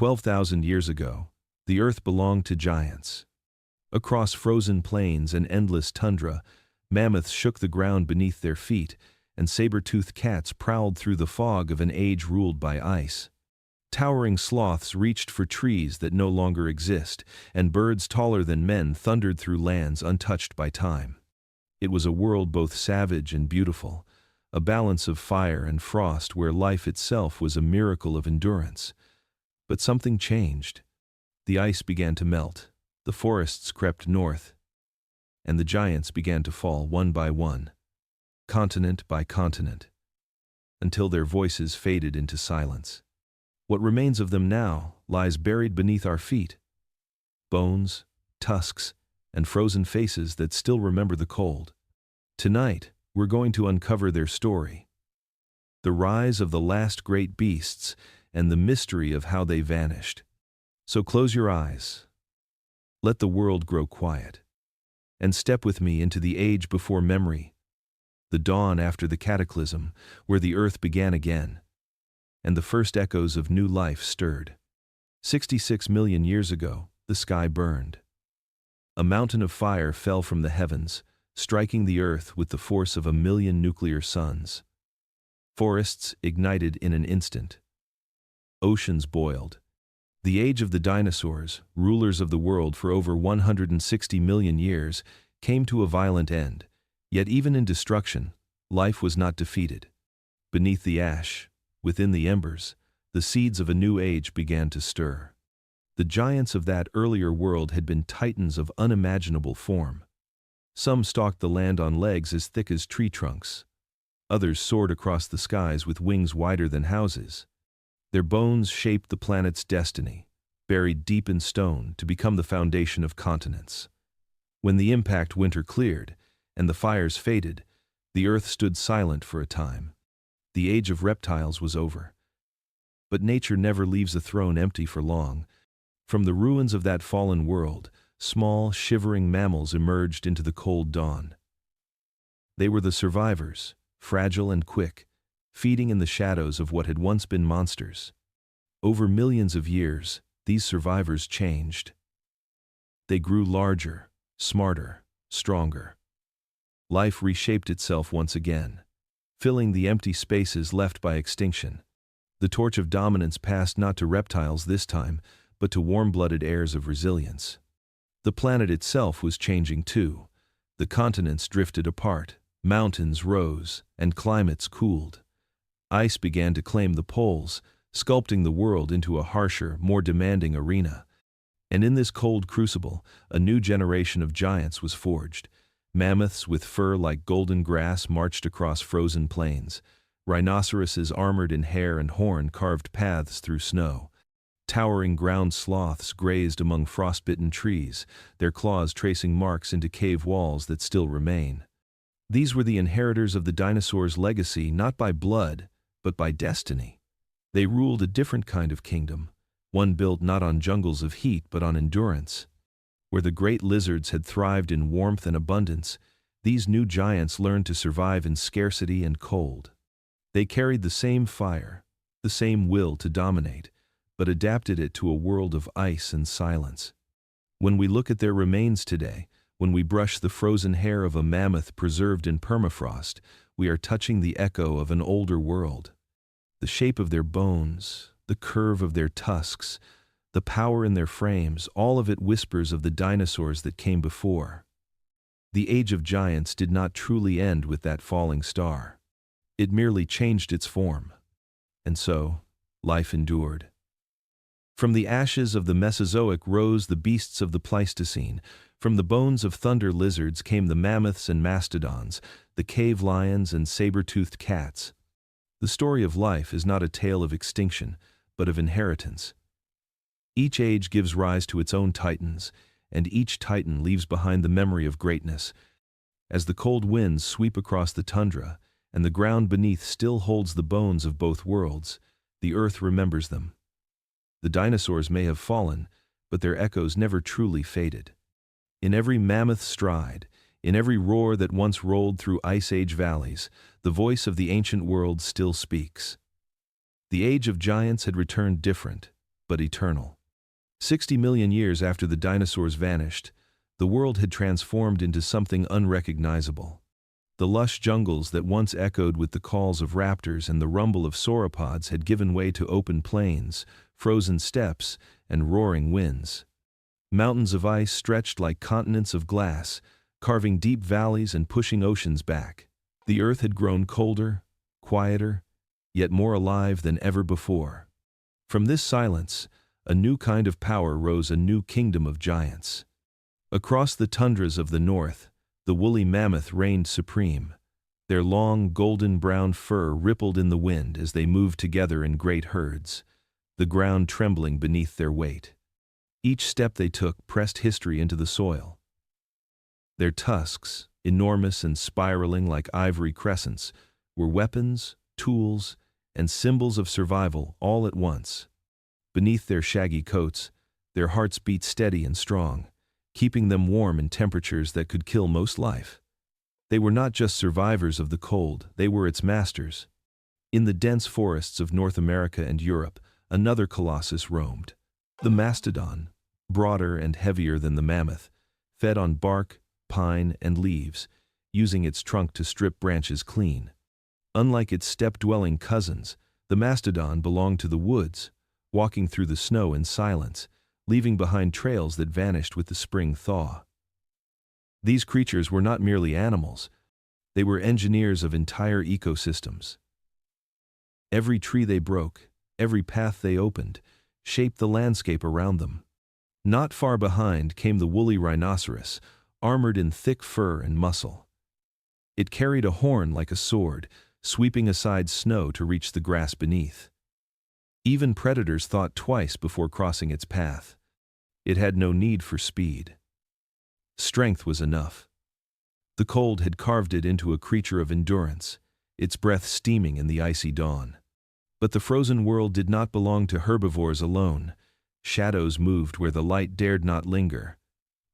12,000 years ago, the Earth belonged to giants. Across frozen plains and endless tundra, mammoths shook the ground beneath their feet, and saber-toothed cats prowled through the fog of an age ruled by ice. Towering sloths reached for trees that no longer exist, and birds taller than men thundered through lands untouched by time. It was a world both savage and beautiful, a balance of fire and frost where life itself was a miracle of endurance. But something changed. The ice began to melt, the forests crept north, and the giants began to fall one by one, continent by continent, until their voices faded into silence. What remains of them now lies buried beneath our feet. Bones, tusks, and frozen faces that still remember the cold. Tonight, we're going to uncover their story. The rise of the last great beasts and the mystery of how they vanished. So close your eyes. Let the world grow quiet. And step with me into the age before memory, the dawn after the cataclysm, where the earth began again, and the first echoes of new life stirred. 66 million years ago, the sky burned. A mountain of fire fell from the heavens, striking the earth with the force of 1,000,000 nuclear suns. Forests ignited in an instant. Oceans boiled. The age of the dinosaurs, rulers of the world for over 160 million years, came to a violent end. Yet even in destruction, life was not defeated. Beneath the ash, within the embers, the seeds of a new age began to stir. The giants of that earlier world had been titans of unimaginable form. Some stalked the land on legs as thick as tree trunks. Others soared across the skies with wings wider than houses. Their bones shaped the planet's destiny, buried deep in stone to become the foundation of continents. When the impact winter cleared, and the fires faded, the earth stood silent for a time. The age of reptiles was over. But nature never leaves a throne empty for long. From the ruins of that fallen world, small, shivering mammals emerged into the cold dawn. They were the survivors, fragile and quick, feeding in the shadows of what had once been monsters. Over millions of years, these survivors changed. They grew larger, smarter, stronger. Life reshaped itself once again, filling the empty spaces left by extinction. The torch of dominance passed not to reptiles this time, but to warm-blooded heirs of resilience. The planet itself was changing too. The continents drifted apart, mountains rose, and climates cooled. Ice began to claim the poles, sculpting the world into a harsher, more demanding arena. And in this cold crucible, a new generation of giants was forged. Mammoths with fur like golden grass marched across frozen plains. Rhinoceroses armored in hair and horn carved paths through snow. Towering ground sloths grazed among frostbitten trees, their claws tracing marks into cave walls that still remain. These were the inheritors of the dinosaurs' legacy not by blood, but by destiny. They ruled a different kind of kingdom, one built not on jungles of heat but on endurance. Where the great lizards had thrived in warmth and abundance, these new giants learned to survive in scarcity and cold. They carried the same fire, the same will to dominate, but adapted it to a world of ice and silence. When we look at their remains today, when we brush the frozen hair of a mammoth preserved in permafrost, we are touching the echo of an older world. The shape of their bones, the curve of their tusks, the power in their frames, all of it whispers of the dinosaurs that came before. The age of giants did not truly end with that falling star. It merely changed its form. And so, life endured. From the ashes of the Mesozoic rose the beasts of the Pleistocene. From the bones of thunder lizards came the mammoths and mastodons, the cave lions and saber-toothed cats. The story of life is not a tale of extinction, but of inheritance. Each age gives rise to its own titans, and each titan leaves behind the memory of greatness. As the cold winds sweep across the tundra, and the ground beneath still holds the bones of both worlds, the earth remembers them. The dinosaurs may have fallen, but their echoes never truly faded. In every mammoth stride, in every roar that once rolled through Ice Age valleys, the voice of the ancient world still speaks. The age of giants had returned different, but eternal. 60 million years after the dinosaurs vanished, the world had transformed into something unrecognizable. The lush jungles that once echoed with the calls of raptors and the rumble of sauropods had given way to open plains, frozen steppes, and roaring winds. Mountains of ice stretched like continents of glass, carving deep valleys and pushing oceans back. The earth had grown colder, quieter, yet more alive than ever before. From this silence, a new kind of power rose, a new kingdom of giants. Across the tundras of the north, the woolly mammoth reigned supreme. Their long, golden-brown fur rippled in the wind as they moved together in great herds, the ground trembling beneath their weight. Each step they took pressed history into the soil. Their tusks, enormous and spiraling like ivory crescents, were weapons, tools, and symbols of survival all at once. Beneath their shaggy coats, their hearts beat steady and strong, keeping them warm in temperatures that could kill most life. They were not just survivors of the cold, they were its masters. In the dense forests of North America and Europe, another colossus roamed. The mastodon, broader and heavier than the mammoth, fed on bark, pine, and leaves, using its trunk to strip branches clean. Unlike its steppe-dwelling cousins, the mastodon belonged to the woods, walking through the snow in silence, leaving behind trails that vanished with the spring thaw. These creatures were not merely animals, they were engineers of entire ecosystems. Every tree they broke, every path they opened, shaped the landscape around them. Not far behind came the woolly rhinoceros, armored in thick fur and muscle. It carried a horn like a sword, sweeping aside snow to reach the grass beneath. Even predators thought twice before crossing its path. It had no need for speed. Strength was enough. The cold had carved it into a creature of endurance, its breath steaming in the icy dawn. But the frozen world did not belong to herbivores alone. Shadows moved where the light dared not linger.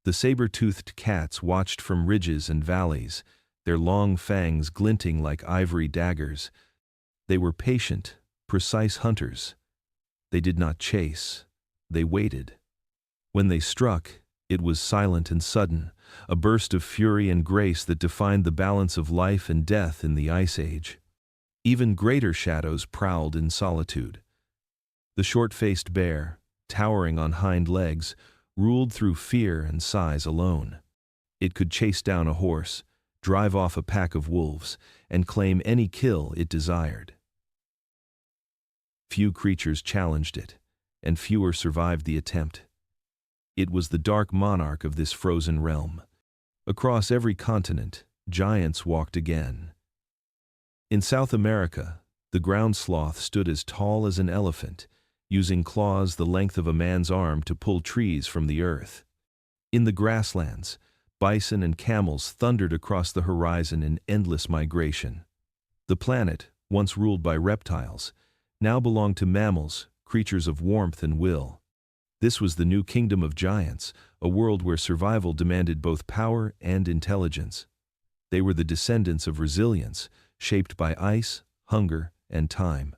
The saber-toothed cats watched from ridges and valleys, their long fangs glinting like ivory daggers. They were patient, precise hunters. They did not chase, they waited. When they struck, it was silent and sudden, a burst of fury and grace that defined the balance of life and death in the Ice Age. Even greater shadows prowled in solitude. The short-faced bear, towering on hind legs, ruled through fear and size alone. It could chase down a horse, drive off a pack of wolves, and claim any kill it desired. Few creatures challenged it, and fewer survived the attempt. It was the dark monarch of this frozen realm. Across every continent, giants walked again. In South America, the ground sloth stood as tall as an elephant, using claws the length of a man's arm to pull trees from the earth. In the grasslands, bison and camels thundered across the horizon in endless migration. The planet, once ruled by reptiles, now belonged to mammals, creatures of warmth and will. This was the new kingdom of giants, a world where survival demanded both power and intelligence. They were the descendants of resilience, shaped by ice, hunger, and time.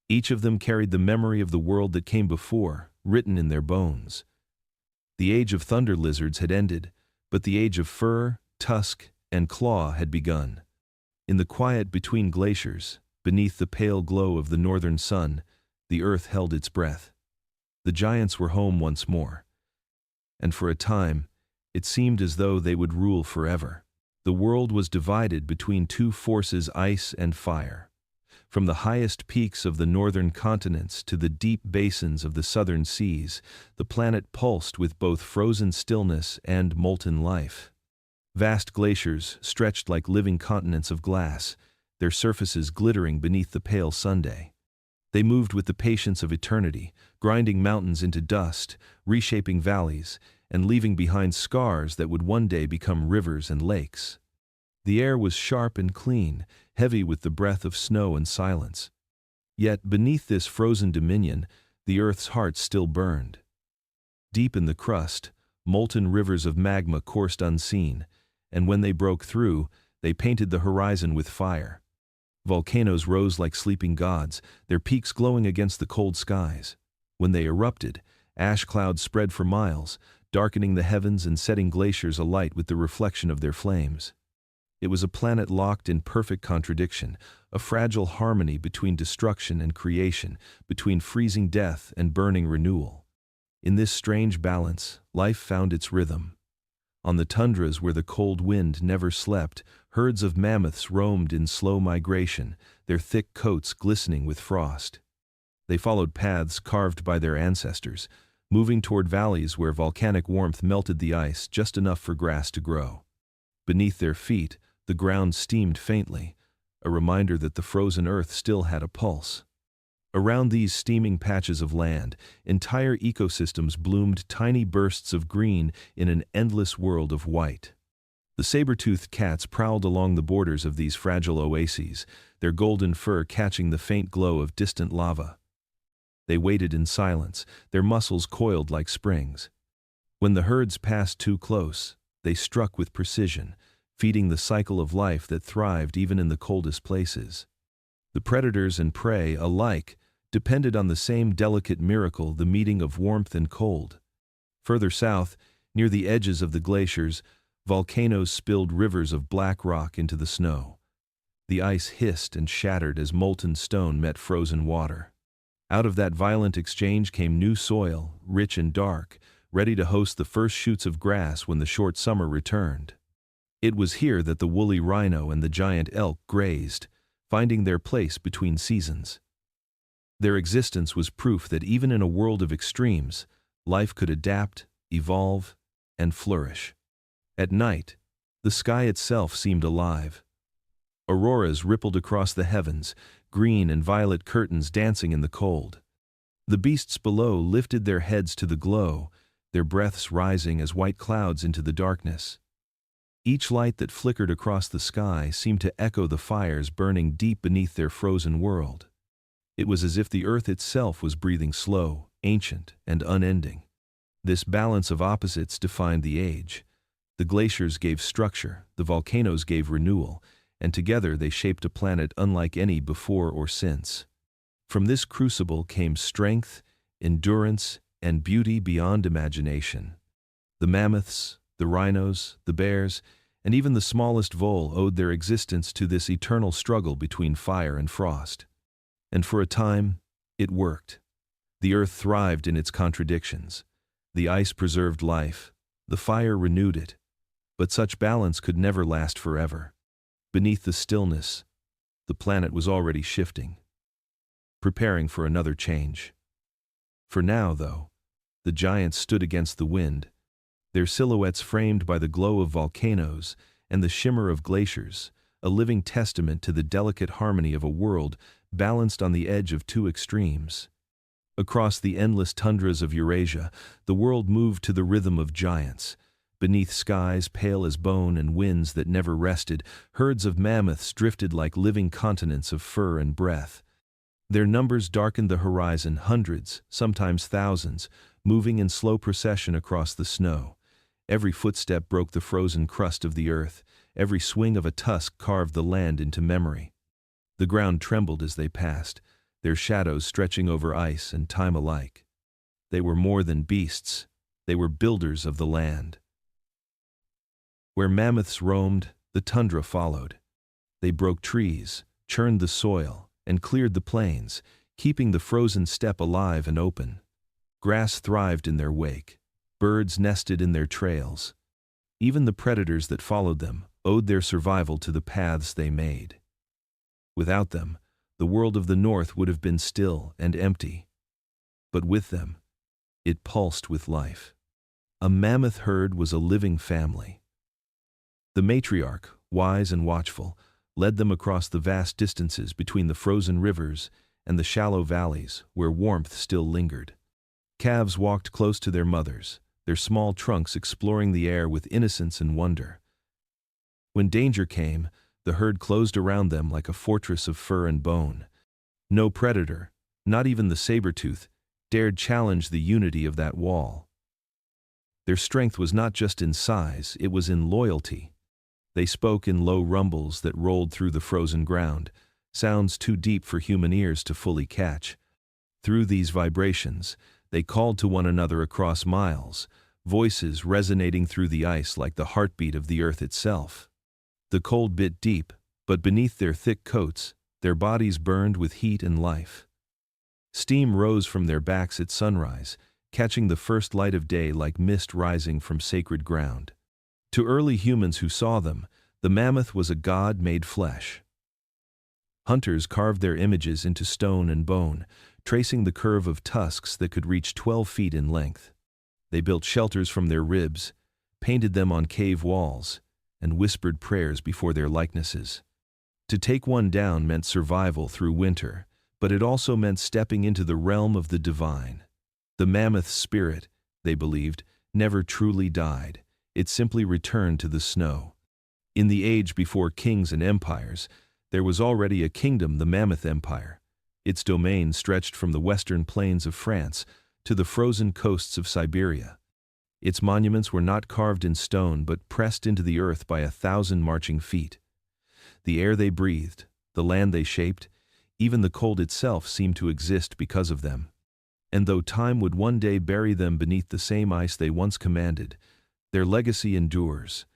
Each of them carried the memory of the world that came before, written in their bones. The age of thunder lizards had ended, but the age of fur, tusk, and claw had begun. In the quiet between glaciers, beneath the pale glow of the northern sun, the earth held its breath. The giants were home once more. And for a time, it seemed as though they would rule forever. The world was divided between two forces, ice and fire. From the highest peaks of the northern continents to the deep basins of the southern seas, the planet pulsed with both frozen stillness and molten life. Vast glaciers stretched like living continents of glass, their surfaces glittering beneath the pale sunday. They moved with the patience of eternity, grinding mountains into dust, reshaping valleys, and leaving behind scars that would one day become rivers and lakes. The air was sharp and clean, heavy with the breath of snow and silence. Yet beneath this frozen dominion, the earth's heart still burned. Deep in the crust, molten rivers of magma coursed unseen, and when they broke through, they painted the horizon with fire. Volcanoes rose like sleeping gods, their peaks glowing against the cold skies. When they erupted, ash clouds spread for miles, darkening the heavens and setting glaciers alight with the reflection of their flames. It was a planet locked in perfect contradiction, a fragile harmony between destruction and creation, between freezing death and burning renewal. In this strange balance, life found its rhythm. On the tundras where the cold wind never slept, herds of mammoths roamed in slow migration, their thick coats glistening with frost. They followed paths carved by their ancestors, moving toward valleys where volcanic warmth melted the ice just enough for grass to grow. Beneath their feet, the ground steamed faintly, a reminder that the frozen earth still had a pulse. Around these steaming patches of land, entire ecosystems bloomed tiny bursts of green in an endless world of white. The saber-toothed cats prowled along the borders of these fragile oases, their golden fur catching the faint glow of distant lava. They waited in silence, their muscles coiled like springs. When the herds passed too close, they struck with precision, feeding the cycle of life that thrived even in the coldest places. The predators and prey alike depended on the same delicate miracle, the meeting of warmth and cold. Further south, near the edges of the glaciers, volcanoes spilled rivers of black rock into the snow. The ice hissed and shattered as molten stone met frozen water. Out of that violent exchange came new soil, rich and dark, ready to host the first shoots of grass when the short summer returned. It was here that the woolly rhino and the giant elk grazed, finding their place between seasons. Their existence was proof that even in a world of extremes, life could adapt, evolve, and flourish. At night, the sky itself seemed alive. Auroras rippled across the heavens, green and violet curtains dancing in the cold. The beasts below lifted their heads to the glow, their breaths rising as white clouds into the darkness. Each light that flickered across the sky seemed to echo the fires burning deep beneath their frozen world. It was as if the earth itself was breathing slow, ancient, and unending. This balance of opposites defined the age. The glaciers gave structure, the volcanoes gave renewal, and together they shaped a planet unlike any before or since. From this crucible came strength, endurance, and beauty beyond imagination. The mammoths, the rhinos, the bears, and even the smallest vole owed their existence to this eternal struggle between fire and frost. And for a time, it worked. The earth thrived in its contradictions. The ice preserved life, the fire renewed it. But such balance could never last forever. Beneath the stillness, the planet was already shifting, preparing for another change. For now, though, the giants stood against the wind, their silhouettes framed by the glow of volcanoes and the shimmer of glaciers, a living testament to the delicate harmony of a world balanced on the edge of two extremes. Across the endless tundras of Eurasia, the world moved to the rhythm of giants. Beneath skies pale as bone and winds that never rested, herds of mammoths drifted like living continents of fur and breath. Their numbers darkened the horizon, hundreds, sometimes thousands, moving in slow procession across the snow. Every footstep broke the frozen crust of the earth, every swing of a tusk carved the land into memory. The ground trembled as they passed, their shadows stretching over ice and time alike. They were more than beasts, they were builders of the land. Where mammoths roamed, the tundra followed. They broke trees, churned the soil, and cleared the plains, keeping the frozen steppe alive and open. Grass thrived in their wake, birds nested in their trails. Even the predators that followed them owed their survival to the paths they made. Without them, the world of the north would have been still and empty. But with them, it pulsed with life. A mammoth herd was a living family. The matriarch, wise and watchful, led them across the vast distances between the frozen rivers and the shallow valleys where warmth still lingered. Calves walked close to their mothers, their small trunks exploring the air with innocence and wonder. When danger came, the herd closed around them like a fortress of fur and bone. No predator, not even the saber-tooth, dared challenge the unity of that wall. Their strength was not just in size, it was in loyalty. They spoke in low rumbles that rolled through the frozen ground, sounds too deep for human ears to fully catch. Through these vibrations, they called to one another across miles, voices resonating through the ice like the heartbeat of the earth itself. The cold bit deep, but beneath their thick coats, their bodies burned with heat and life. Steam rose from their backs at sunrise, catching the first light of day like mist rising from sacred ground. To early humans who saw them, the mammoth was a god made flesh. Hunters carved their images into stone and bone, tracing the curve of tusks that could reach 12 feet in length. They built shelters from their ribs, painted them on cave walls, and whispered prayers before their likenesses. To take one down meant survival through winter, but it also meant stepping into the realm of the divine. The mammoth's spirit, they believed, never truly died. It simply returned to the snow. In the age before kings and empires, there was already a kingdom, the Mammoth Empire. Its domain stretched from the western plains of France to the frozen coasts of Siberia. Its monuments were not carved in stone but pressed into the earth by 1,000 marching feet. The air they breathed, the land they shaped, even the cold itself seemed to exist because of them. And though time would one day bury them beneath the same ice they once commanded, their legacy endures.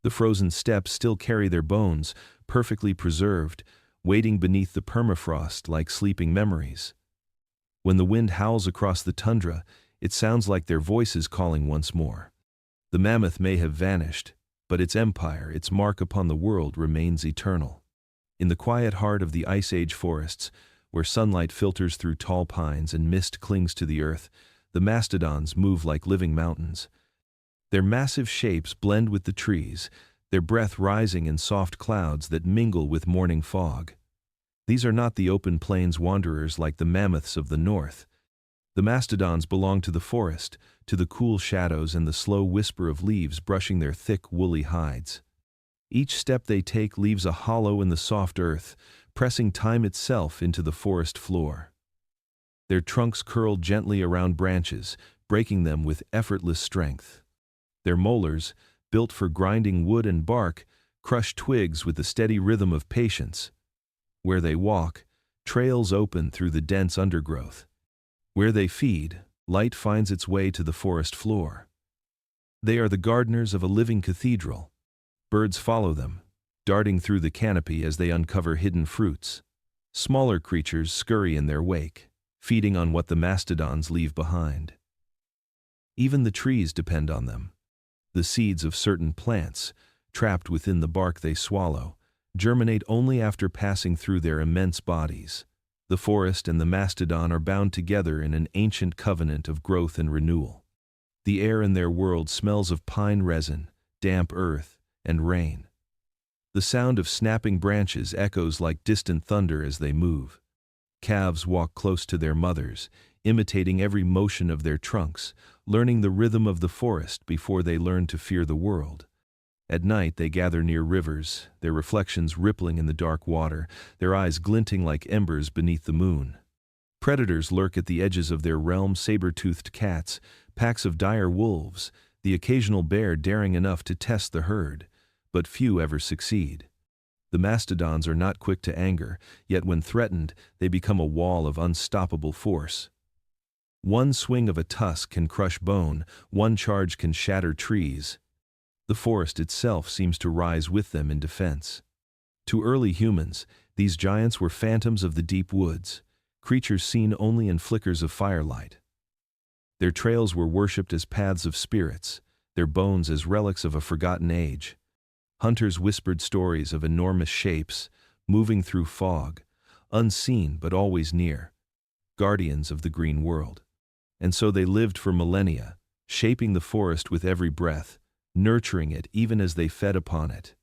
The frozen steppes still carry their bones, perfectly preserved, waiting beneath the permafrost like sleeping memories. When the wind howls across the tundra, it sounds like their voices calling once more. The mammoth may have vanished, but its empire, its mark upon the world, remains eternal. In the quiet heart of the Ice Age forests, where sunlight filters through tall pines and mist clings to the earth, the mastodons move like living mountains. Their massive shapes blend with the trees, their breath rising in soft clouds that mingle with morning fog. These are not the open plains wanderers like the mammoths of the north. The mastodons belong to the forest, to the cool shadows and the slow whisper of leaves brushing their thick, woolly hides. Each step they take leaves a hollow in the soft earth, pressing time itself into the forest floor. Their trunks curl gently around branches, breaking them with effortless strength. Their molars, built for grinding wood and bark, crush twigs with the steady rhythm of patience. Where they walk, trails open through the dense undergrowth. Where they feed, light finds its way to the forest floor. They are the gardeners of a living cathedral. Birds follow them, darting through the canopy as they uncover hidden fruits. Smaller creatures scurry in their wake, feeding on what the mastodons leave behind. Even the trees depend on them. The seeds of certain plants, trapped within the bark they swallow, germinate only after passing through their immense bodies. The forest and the mastodon are bound together in an ancient covenant of growth and renewal. The air in their world smells of pine resin, damp earth, and rain. The sound of snapping branches echoes like distant thunder as they move. Calves walk close to their mothers, imitating every motion of their trunks, learning the rhythm of the forest before they learn to fear the world. At night they gather near rivers, their reflections rippling in the dark water, their eyes glinting like embers beneath the moon. Predators lurk at the edges of their realm, saber-toothed cats, packs of dire wolves, the occasional bear daring enough to test the herd, but few ever succeed. The mastodons are not quick to anger, yet when threatened, they become a wall of unstoppable force. One swing of a tusk can crush bone, one charge can shatter trees. The forest itself seems to rise with them in defense. To early humans, these giants were phantoms of the deep woods, creatures seen only in flickers of firelight. Their trails were worshipped as paths of spirits, their bones as relics of a forgotten age. Hunters whispered stories of enormous shapes, moving through fog, unseen but always near, guardians of the green world. And so they lived for millennia, shaping the forest with every breath, nurturing it even as they fed upon it.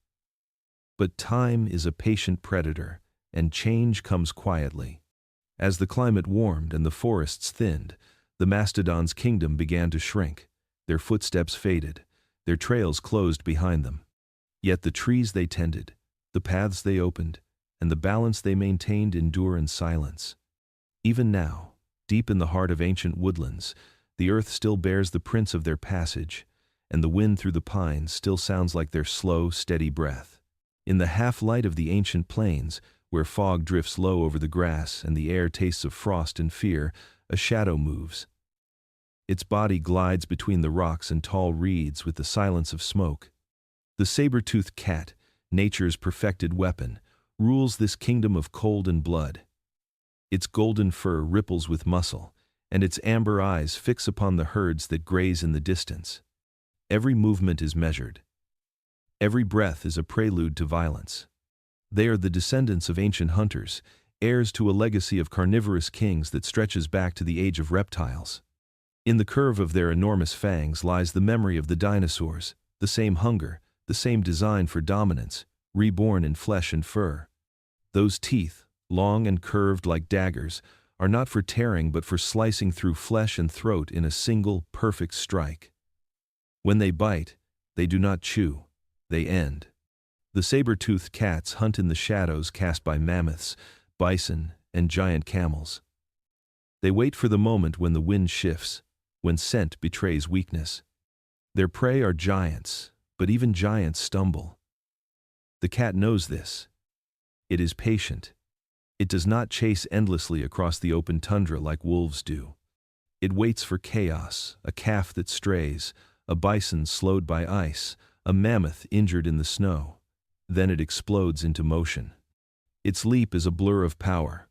But time is a patient predator, and change comes quietly. As the climate warmed and the forests thinned, the mastodon's kingdom began to shrink. Their footsteps faded, their trails closed behind them. Yet the trees they tended, the paths they opened, and the balance they maintained endure in silence. Even now, deep in the heart of ancient woodlands, the earth still bears the prints of their passage, and the wind through the pines still sounds like their slow, steady breath. In the half-light of the ancient plains, where fog drifts low over the grass and the air tastes of frost and fear, a shadow moves. Its body glides between the rocks and tall reeds with the silence of smoke. The saber-toothed cat, nature's perfected weapon, rules this kingdom of cold and blood. Its golden fur ripples with muscle, and its amber eyes fix upon the herds that graze in the distance. Every movement is measured. Every breath is a prelude to violence. They are the descendants of ancient hunters, heirs to a legacy of carnivorous kings that stretches back to the age of reptiles. In the curve of their enormous fangs lies the memory of the dinosaurs, the same hunger, the same design for dominance, reborn in flesh and fur. Those teeth, long and curved like daggers, are not for tearing but for slicing through flesh and throat in a single, perfect strike. When they bite, they do not chew, they end. The saber-toothed cats hunt in the shadows cast by mammoths, bison, and giant camels. They wait for the moment when the wind shifts, when scent betrays weakness. Their prey are giants, but even giants stumble. The cat knows this. It is patient. It does not chase endlessly across the open tundra like wolves do. It waits for chaos, a calf that strays, a bison slowed by ice, a mammoth injured in the snow. Then it explodes into motion. Its leap is a blur of power.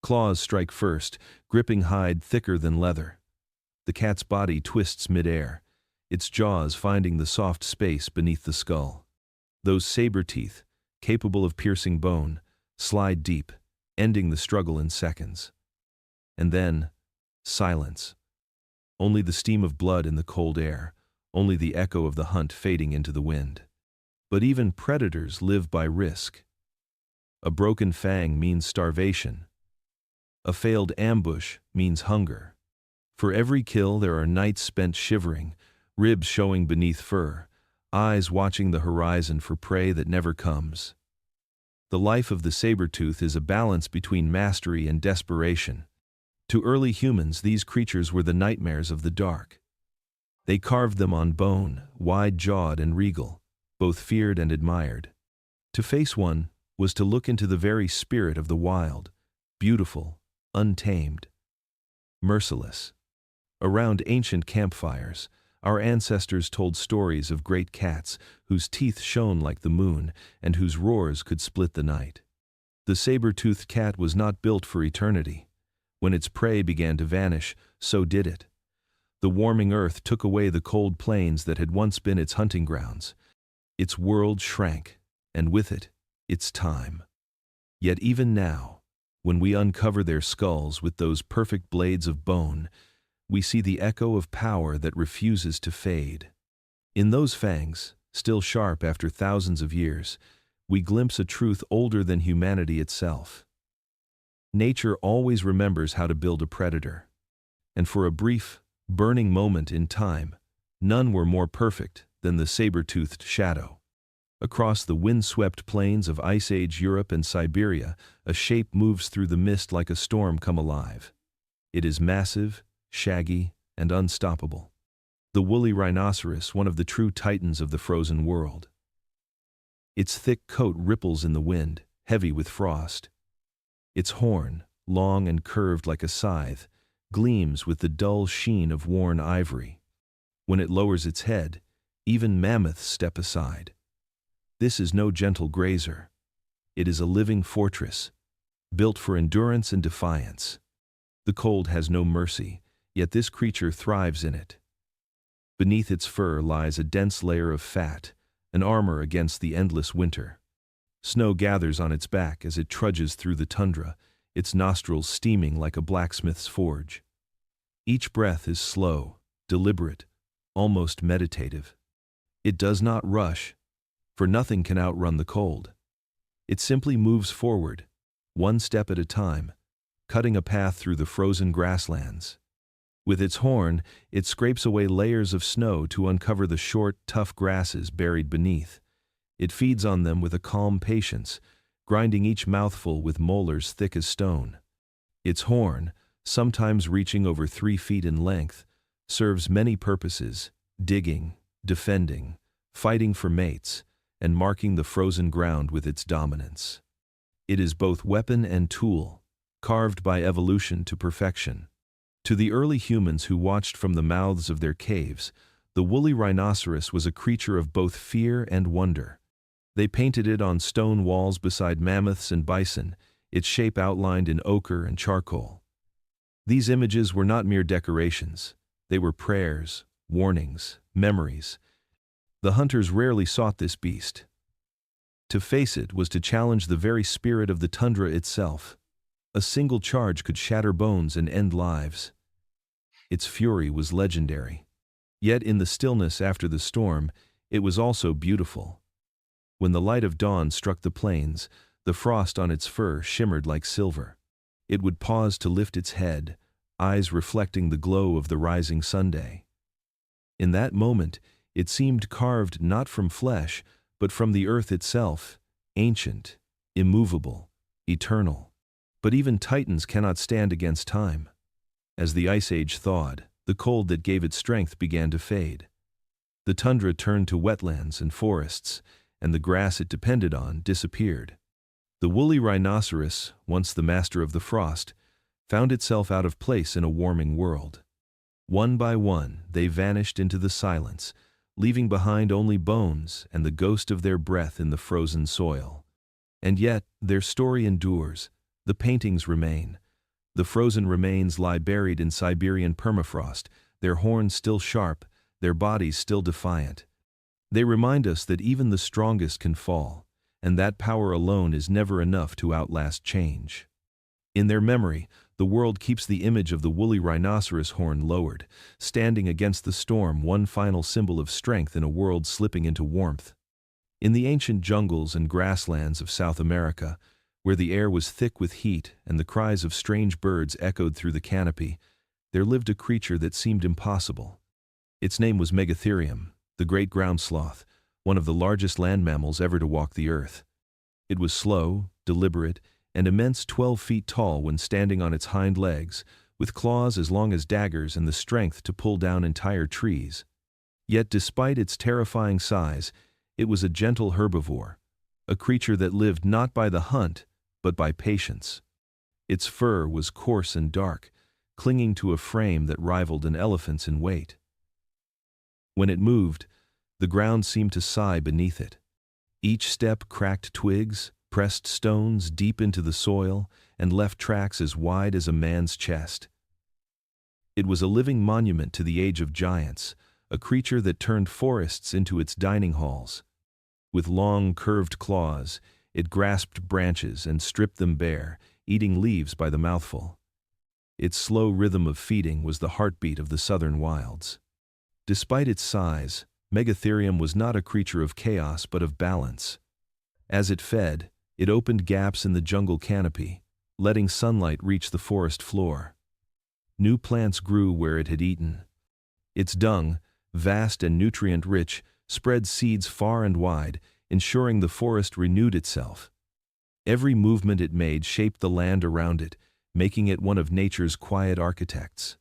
Claws strike first, gripping hide thicker than leather. The cat's body twists mid-air, its jaws finding the soft space beneath the skull. Those saber teeth, capable of piercing bone, slide deep, ending the struggle in seconds. And then, silence. Only the steam of blood in the cold air, only the echo of the hunt fading into the wind. But even predators live by risk. A broken fang means starvation. A failed ambush means hunger. For every kill there are nights spent shivering, ribs showing beneath fur, eyes watching the horizon for prey that never comes. The life of the saber-tooth is a balance between mastery and desperation. To early humans, these creatures were the nightmares of the dark. They carved them on bone, wide-jawed and regal, both feared and admired. To face one was to look into the very spirit of the wild, beautiful, untamed, merciless. Around ancient campfires, our ancestors told stories of great cats whose teeth shone like the moon and whose roars could split the night. The saber-toothed cat was not built for eternity. When its prey began to vanish, so did it. The warming earth took away the cold plains that had once been its hunting grounds. Its world shrank, and with it, its time. Yet even now, when we uncover their skulls with those perfect blades of bone, we see the echo of power that refuses to fade. In those fangs, still sharp after thousands of years, we glimpse a truth older than humanity itself. Nature always remembers how to build a predator. And for a brief, burning moment in time, none were more perfect than the saber-toothed shadow. Across the wind-swept plains of Ice Age Europe and Siberia, a shape moves through the mist like a storm come alive. It is massive, shaggy, and unstoppable. The woolly rhinoceros, one of the true titans of the frozen world. Its thick coat ripples in the wind, heavy with frost. Its horn, long and curved like a scythe, gleams with the dull sheen of worn ivory. When it lowers its head, even mammoths step aside. This is no gentle grazer. It is a living fortress, built for endurance and defiance. The cold has no mercy, yet this creature thrives in it. Beneath its fur lies a dense layer of fat, an armor against the endless winter. Snow gathers on its back as it trudges through the tundra, its nostrils steaming like a blacksmith's forge. Each breath is slow, deliberate, almost meditative. It does not rush, for nothing can outrun the cold. It simply moves forward, one step at a time, cutting a path through the frozen grasslands. With its horn, it scrapes away layers of snow to uncover the short, tough grasses buried beneath. It feeds on them with a calm patience, grinding each mouthful with molars thick as stone. Its horn, sometimes reaching over 3 feet in length, serves many purposes: digging, defending, fighting for mates, and marking the frozen ground with its dominance. It is both weapon and tool, carved by evolution to perfection. To the early humans who watched from the mouths of their caves, the woolly rhinoceros was a creature of both fear and wonder. They painted it on stone walls beside mammoths and bison, its shape outlined in ochre and charcoal. These images were not mere decorations. They were prayers, warnings, memories. The hunters rarely sought this beast. To face it was to challenge the very spirit of the tundra itself. A single charge could shatter bones and end lives. Its fury was legendary. Yet in the stillness after the storm, it was also beautiful. When the light of dawn struck the plains, the frost on its fur shimmered like silver. It would pause to lift its head, eyes reflecting the glow of the rising sunday. In that moment, it seemed carved not from flesh, but from the earth itself, ancient, immovable, eternal. But even titans cannot stand against time. As the Ice Age thawed, the cold that gave it strength began to fade. The tundra turned to wetlands and forests, and the grass it depended on disappeared. The woolly rhinoceros, once the master of the frost, found itself out of place in a warming world. One by one, they vanished into the silence, leaving behind only bones and the ghost of their breath in the frozen soil. And yet, their story endures. The paintings remain. The frozen remains lie buried in Siberian permafrost, their horns still sharp, their bodies still defiant. They remind us that even the strongest can fall, and that power alone is never enough to outlast change. In their memory, the world keeps the image of the woolly rhinoceros horn lowered, standing against the storm, one final symbol of strength in a world slipping into warmth. In the ancient jungles and grasslands of South America, where the air was thick with heat and the cries of strange birds echoed through the canopy, there lived a creature that seemed impossible. Its name was Megatherium, the great ground sloth, one of the largest land mammals ever to walk the earth. It was slow, deliberate, and immense, 12 feet tall when standing on its hind legs, with claws as long as daggers and the strength to pull down entire trees. Yet despite its terrifying size, it was a gentle herbivore, a creature that lived not by the hunt, but by patience. Its fur was coarse and dark, clinging to a frame that rivaled an elephant's in weight. When it moved, the ground seemed to sigh beneath it. Each step cracked twigs, pressed stones deep into the soil, and left tracks as wide as a man's chest. It was a living monument to the age of giants, a creature that turned forests into its dining halls. With long, curved claws, it grasped branches and stripped them bare, eating leaves by the mouthful. Its slow rhythm of feeding was the heartbeat of the southern wilds. Despite its size, Megatherium was not a creature of chaos but of balance. As it fed, it opened gaps in the jungle canopy, letting sunlight reach the forest floor. New plants grew where it had eaten. Its dung, vast and nutrient-rich, spread seeds far and wide, ensuring the forest renewed itself. Every movement it made shaped the land around it, making it one of nature's quiet architects.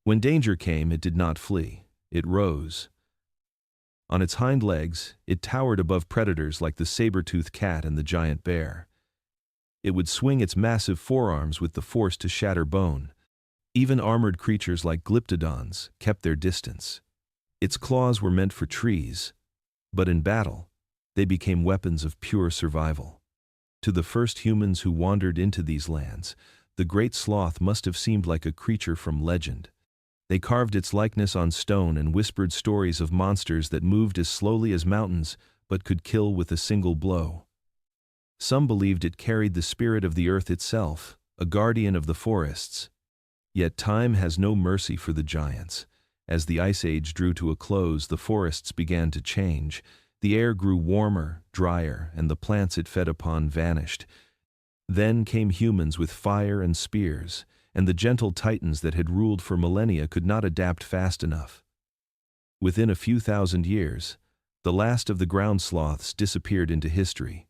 When danger came, it did not flee. It rose. On its hind legs, it towered above predators like the saber-toothed cat and the giant bear. It would swing its massive forearms with the force to shatter bone. Even armored creatures like glyptodons kept their distance. Its claws were meant for trees, but in battle, they became weapons of pure survival. To the first humans who wandered into these lands, the great sloth must have seemed like a creature from legend. They carved its likeness on stone and whispered stories of monsters that moved as slowly as mountains but could kill with a single blow. Some believed it carried the spirit of the earth itself, a guardian of the forests. Yet time has no mercy for the giants. As the Ice Age drew to a close, the forests began to change. The air grew warmer, drier, and the plants it fed upon vanished. Then came humans with fire and spears, and the gentle titans that had ruled for millennia could not adapt fast enough. Within a few thousand years, the last of the ground sloths disappeared into history.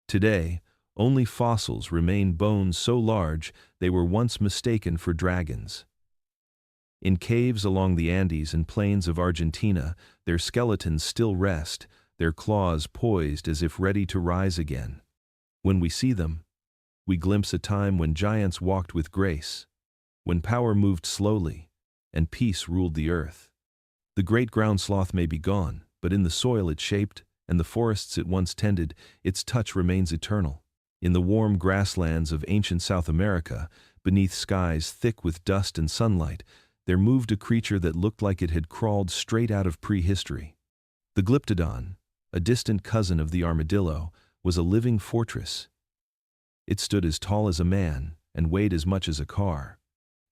Today, only fossils remain, bones so large they were once mistaken for dragons. In caves along the Andes and plains of Argentina, their skeletons still rest, their claws poised as if ready to rise again. When we see them, we glimpse a time when giants walked with grace, when power moved slowly, and peace ruled the earth. The great ground sloth may be gone, but in the soil it shaped, and the forests it once tended, its touch remains eternal. In the warm grasslands of ancient South America, beneath skies thick with dust and sunlight, there moved a creature that looked like it had crawled straight out of prehistory. The Glyptodon, a distant cousin of the armadillo, was a living fortress. It stood as tall as a man and weighed as much as a car.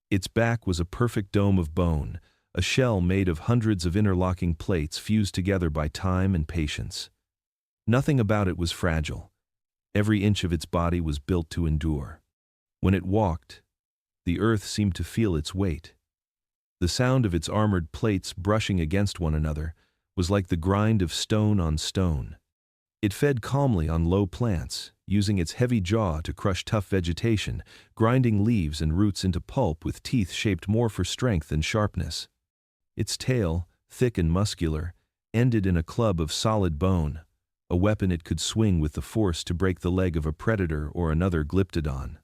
Its back was a perfect dome of bone, a shell made of hundreds of interlocking plates fused together by time and patience. Nothing about it was fragile. Every inch of its body was built to endure. When it walked, the earth seemed to feel its weight. The sound of its armored plates brushing against one another was like the grind of stone on stone. It fed calmly on low plants, using its heavy jaw to crush tough vegetation, grinding leaves and roots into pulp with teeth shaped more for strength than sharpness. Its tail, thick and muscular, ended in a club of solid bone, a weapon it could swing with the force to break the leg of a predator or another Glyptodon.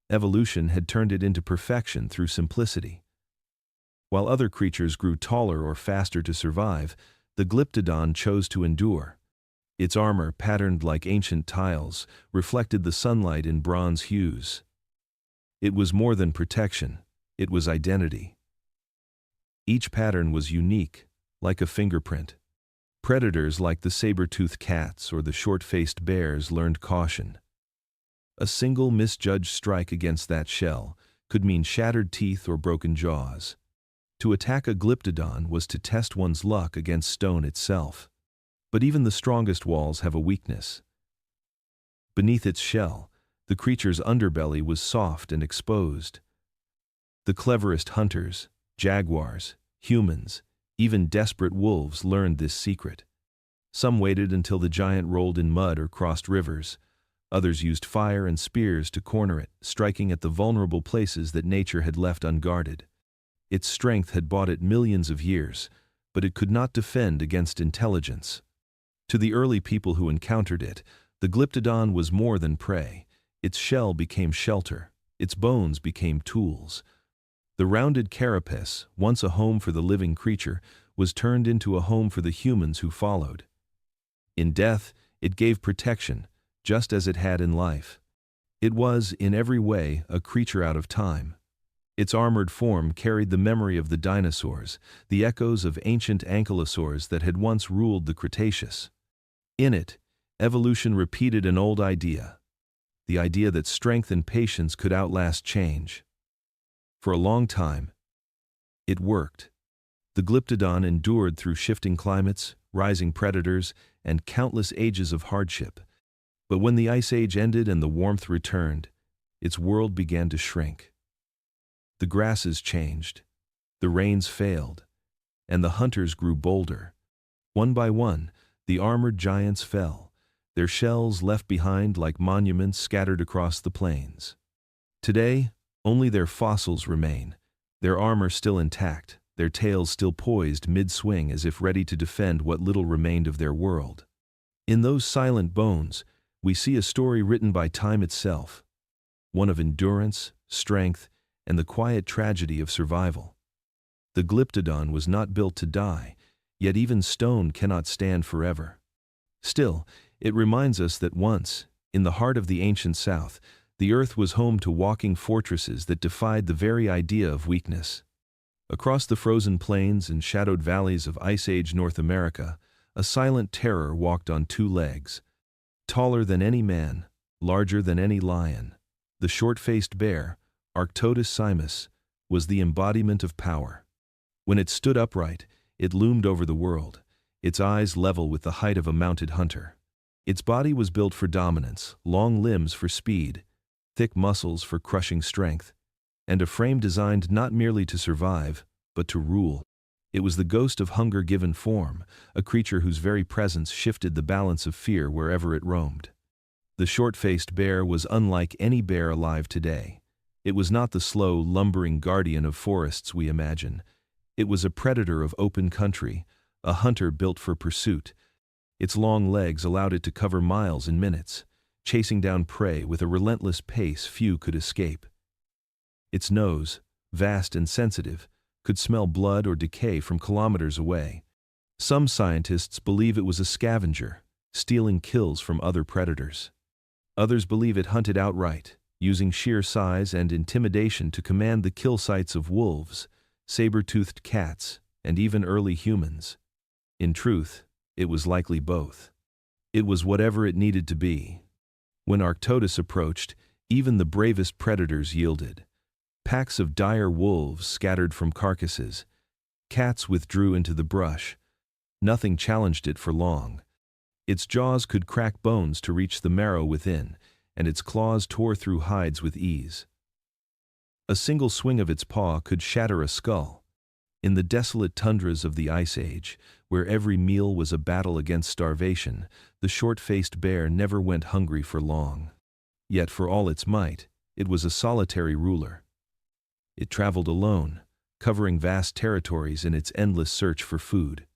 Evolution had turned it into perfection through simplicity. While other creatures grew taller or faster to survive, the Glyptodon chose to endure. Its armor, patterned like ancient tiles, reflected the sunlight in bronze hues. It was more than protection, it was identity. Each pattern was unique, like a fingerprint. Predators like the saber-toothed cats or the short-faced bears learned caution. A single misjudged strike against that shell could mean shattered teeth or broken jaws. To attack a Glyptodon was to test one's luck against stone itself. But even the strongest walls have a weakness. Beneath its shell, the creature's underbelly was soft and exposed. The cleverest hunters, jaguars, humans, even desperate wolves learned this secret. Some waited until the giant rolled in mud or crossed rivers. Others used fire and spears to corner it, striking at the vulnerable places that nature had left unguarded. Its strength had bought it millions of years, but it could not defend against intelligence. To the early people who encountered it, the Glyptodon was more than prey. Its shell became shelter. Its bones became tools. The rounded carapace, once a home for the living creature, was turned into a home for the humans who followed. In death, it gave protection, just as it had in life. It was, in every way, a creature out of time. Its armored form carried the memory of the dinosaurs, the echoes of ancient ankylosaurs that had once ruled the Cretaceous. In it, evolution repeated an old idea, the idea that strength and patience could outlast change. For a long time, it worked. The Glyptodon endured through shifting climates, rising predators, and countless ages of hardship. But when the Ice Age ended and the warmth returned, its world began to shrink. The grasses changed, the rains failed, and the hunters grew bolder. One by one, the armored giants fell, their shells left behind like monuments scattered across the plains. Today, only their fossils remain, their armor still intact, their tails still poised mid-swing as if ready to defend what little remained of their world. In those silent bones, we see a story written by time itself, one of endurance, strength, and the quiet tragedy of survival. The Glyptodon was not built to die, yet even stone cannot stand forever. Still, it reminds us that once, in the heart of the ancient South, the earth was home to walking fortresses that defied the very idea of weakness. Across the frozen plains and shadowed valleys of Ice Age North America, a silent terror walked on two legs. Taller than any man, larger than any lion, the short-faced bear, Arctodus simus, was the embodiment of power. When it stood upright, it loomed over the world, its eyes level with the height of a mounted hunter. Its body was built for dominance, long limbs for speed, thick muscles for crushing strength, and a frame designed not merely to survive, but to rule. It was the ghost of hunger given form, a creature whose very presence shifted the balance of fear wherever it roamed. The short-faced bear was unlike any bear alive today. It was not the slow, lumbering guardian of forests we imagine. It was a predator of open country, a hunter built for pursuit. Its long legs allowed it to cover miles in minutes, chasing down prey with a relentless pace few could escape. Its nose, vast and sensitive, could smell blood or decay from kilometers away. Some scientists believe it was a scavenger, stealing kills from other predators. Others believe it hunted outright, using sheer size and intimidation to command the kill sites of wolves, saber-toothed cats, and even early humans. In truth, it was likely both. It was whatever it needed to be. When Arctodus approached, even the bravest predators yielded. Packs of dire wolves scattered from carcasses. Cats withdrew into the brush. Nothing challenged it for long. Its jaws could crack bones to reach the marrow within, and its claws tore through hides with ease. A single swing of its paw could shatter a skull. In the desolate tundras of the Ice Age, where every meal was a battle against starvation, the short-faced bear never went hungry for long. Yet for all its might, it was a solitary ruler. It traveled alone, covering vast territories in its endless search for food.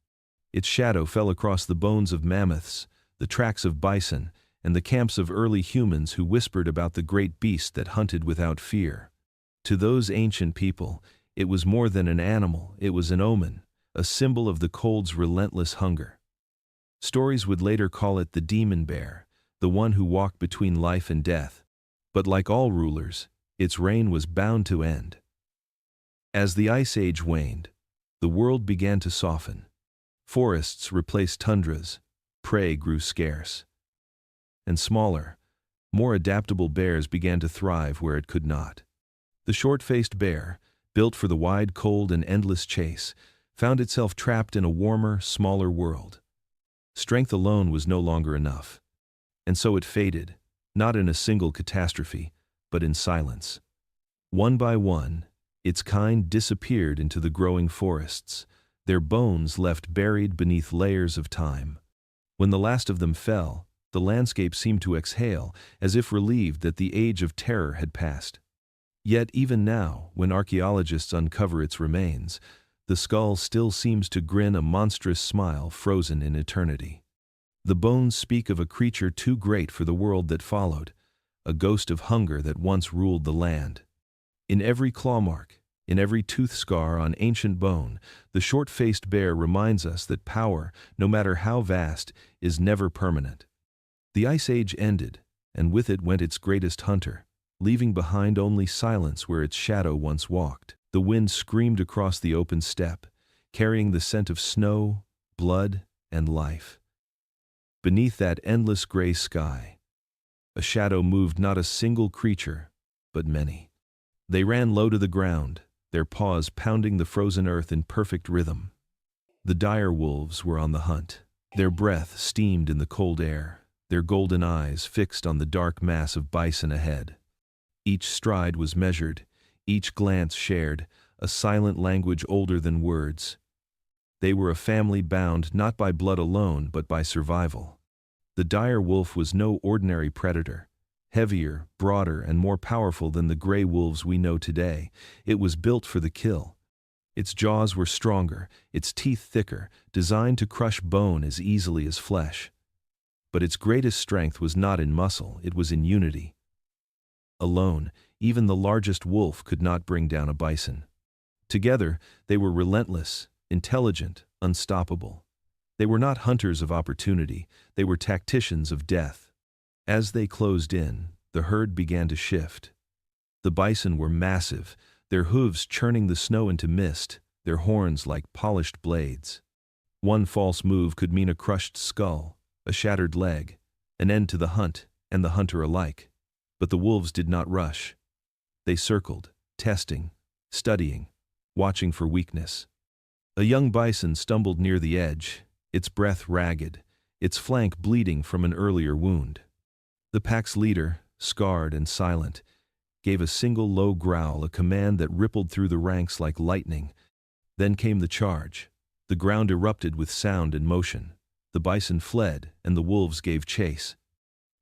Its shadow fell across the bones of mammoths, the tracks of bison, and the camps of early humans who whispered about the great beast that hunted without fear. To those ancient people, it was more than an animal, it was an omen, a symbol of the cold's relentless hunger. Stories would later call it the demon bear, the one who walked between life and death. But like all rulers, its reign was bound to end. As the Ice Age waned, the world began to soften. Forests replaced tundras, prey grew scarce. And smaller, more adaptable bears began to thrive where it could not. The short-faced bear, built for the wide, cold, and endless chase, found itself trapped in a warmer, smaller world. Strength alone was no longer enough. And so it faded, not in a single catastrophe, but in silence. One by one, its kind disappeared into the growing forests, their bones left buried beneath layers of time. When the last of them fell, the landscape seemed to exhale, as if relieved that the age of terror had passed. Yet even now, when archaeologists uncover its remains, the skull still seems to grin a monstrous smile frozen in eternity. The bones speak of a creature too great for the world that followed, a ghost of hunger that once ruled the land. In every claw mark, in every tooth scar on ancient bone, the short-faced bear reminds us that power, no matter how vast, is never permanent. The Ice Age ended, and with it went its greatest hunter, leaving behind only silence where its shadow once walked. The wind screamed across the open steppe, carrying the scent of snow, blood, and life. Beneath that endless gray sky, a shadow moved not a single creature, but many. They ran low to the ground, their paws pounding the frozen earth in perfect rhythm. The dire wolves were on the hunt. Their breath steamed in the cold air, their golden eyes fixed on the dark mass of bison ahead. Each stride was measured, each glance shared, a silent language older than words. They were a family bound not by blood alone but by survival. The dire wolf was no ordinary predator. Heavier, broader, and more powerful than the gray wolves we know today, it was built for the kill. Its jaws were stronger, its teeth thicker, designed to crush bone as easily as flesh. But its greatest strength was not in muscle, it was in unity. Alone, even the largest wolf could not bring down a bison. Together, they were relentless, intelligent, unstoppable. They were not hunters of opportunity, they were tacticians of death. As they closed in, the herd began to shift. The bison were massive, their hooves churning the snow into mist, their horns like polished blades. One false move could mean a crushed skull, a shattered leg, an end to the hunt and the hunter alike. But the wolves did not rush. They circled, testing, studying, watching for weakness. A young bison stumbled near the edge, its breath ragged, its flank bleeding from an earlier wound. The pack's leader, scarred and silent, gave a single low growl, a command that rippled through the ranks like lightning. Then came the charge. The ground erupted with sound and motion. The bison fled, and the wolves gave chase.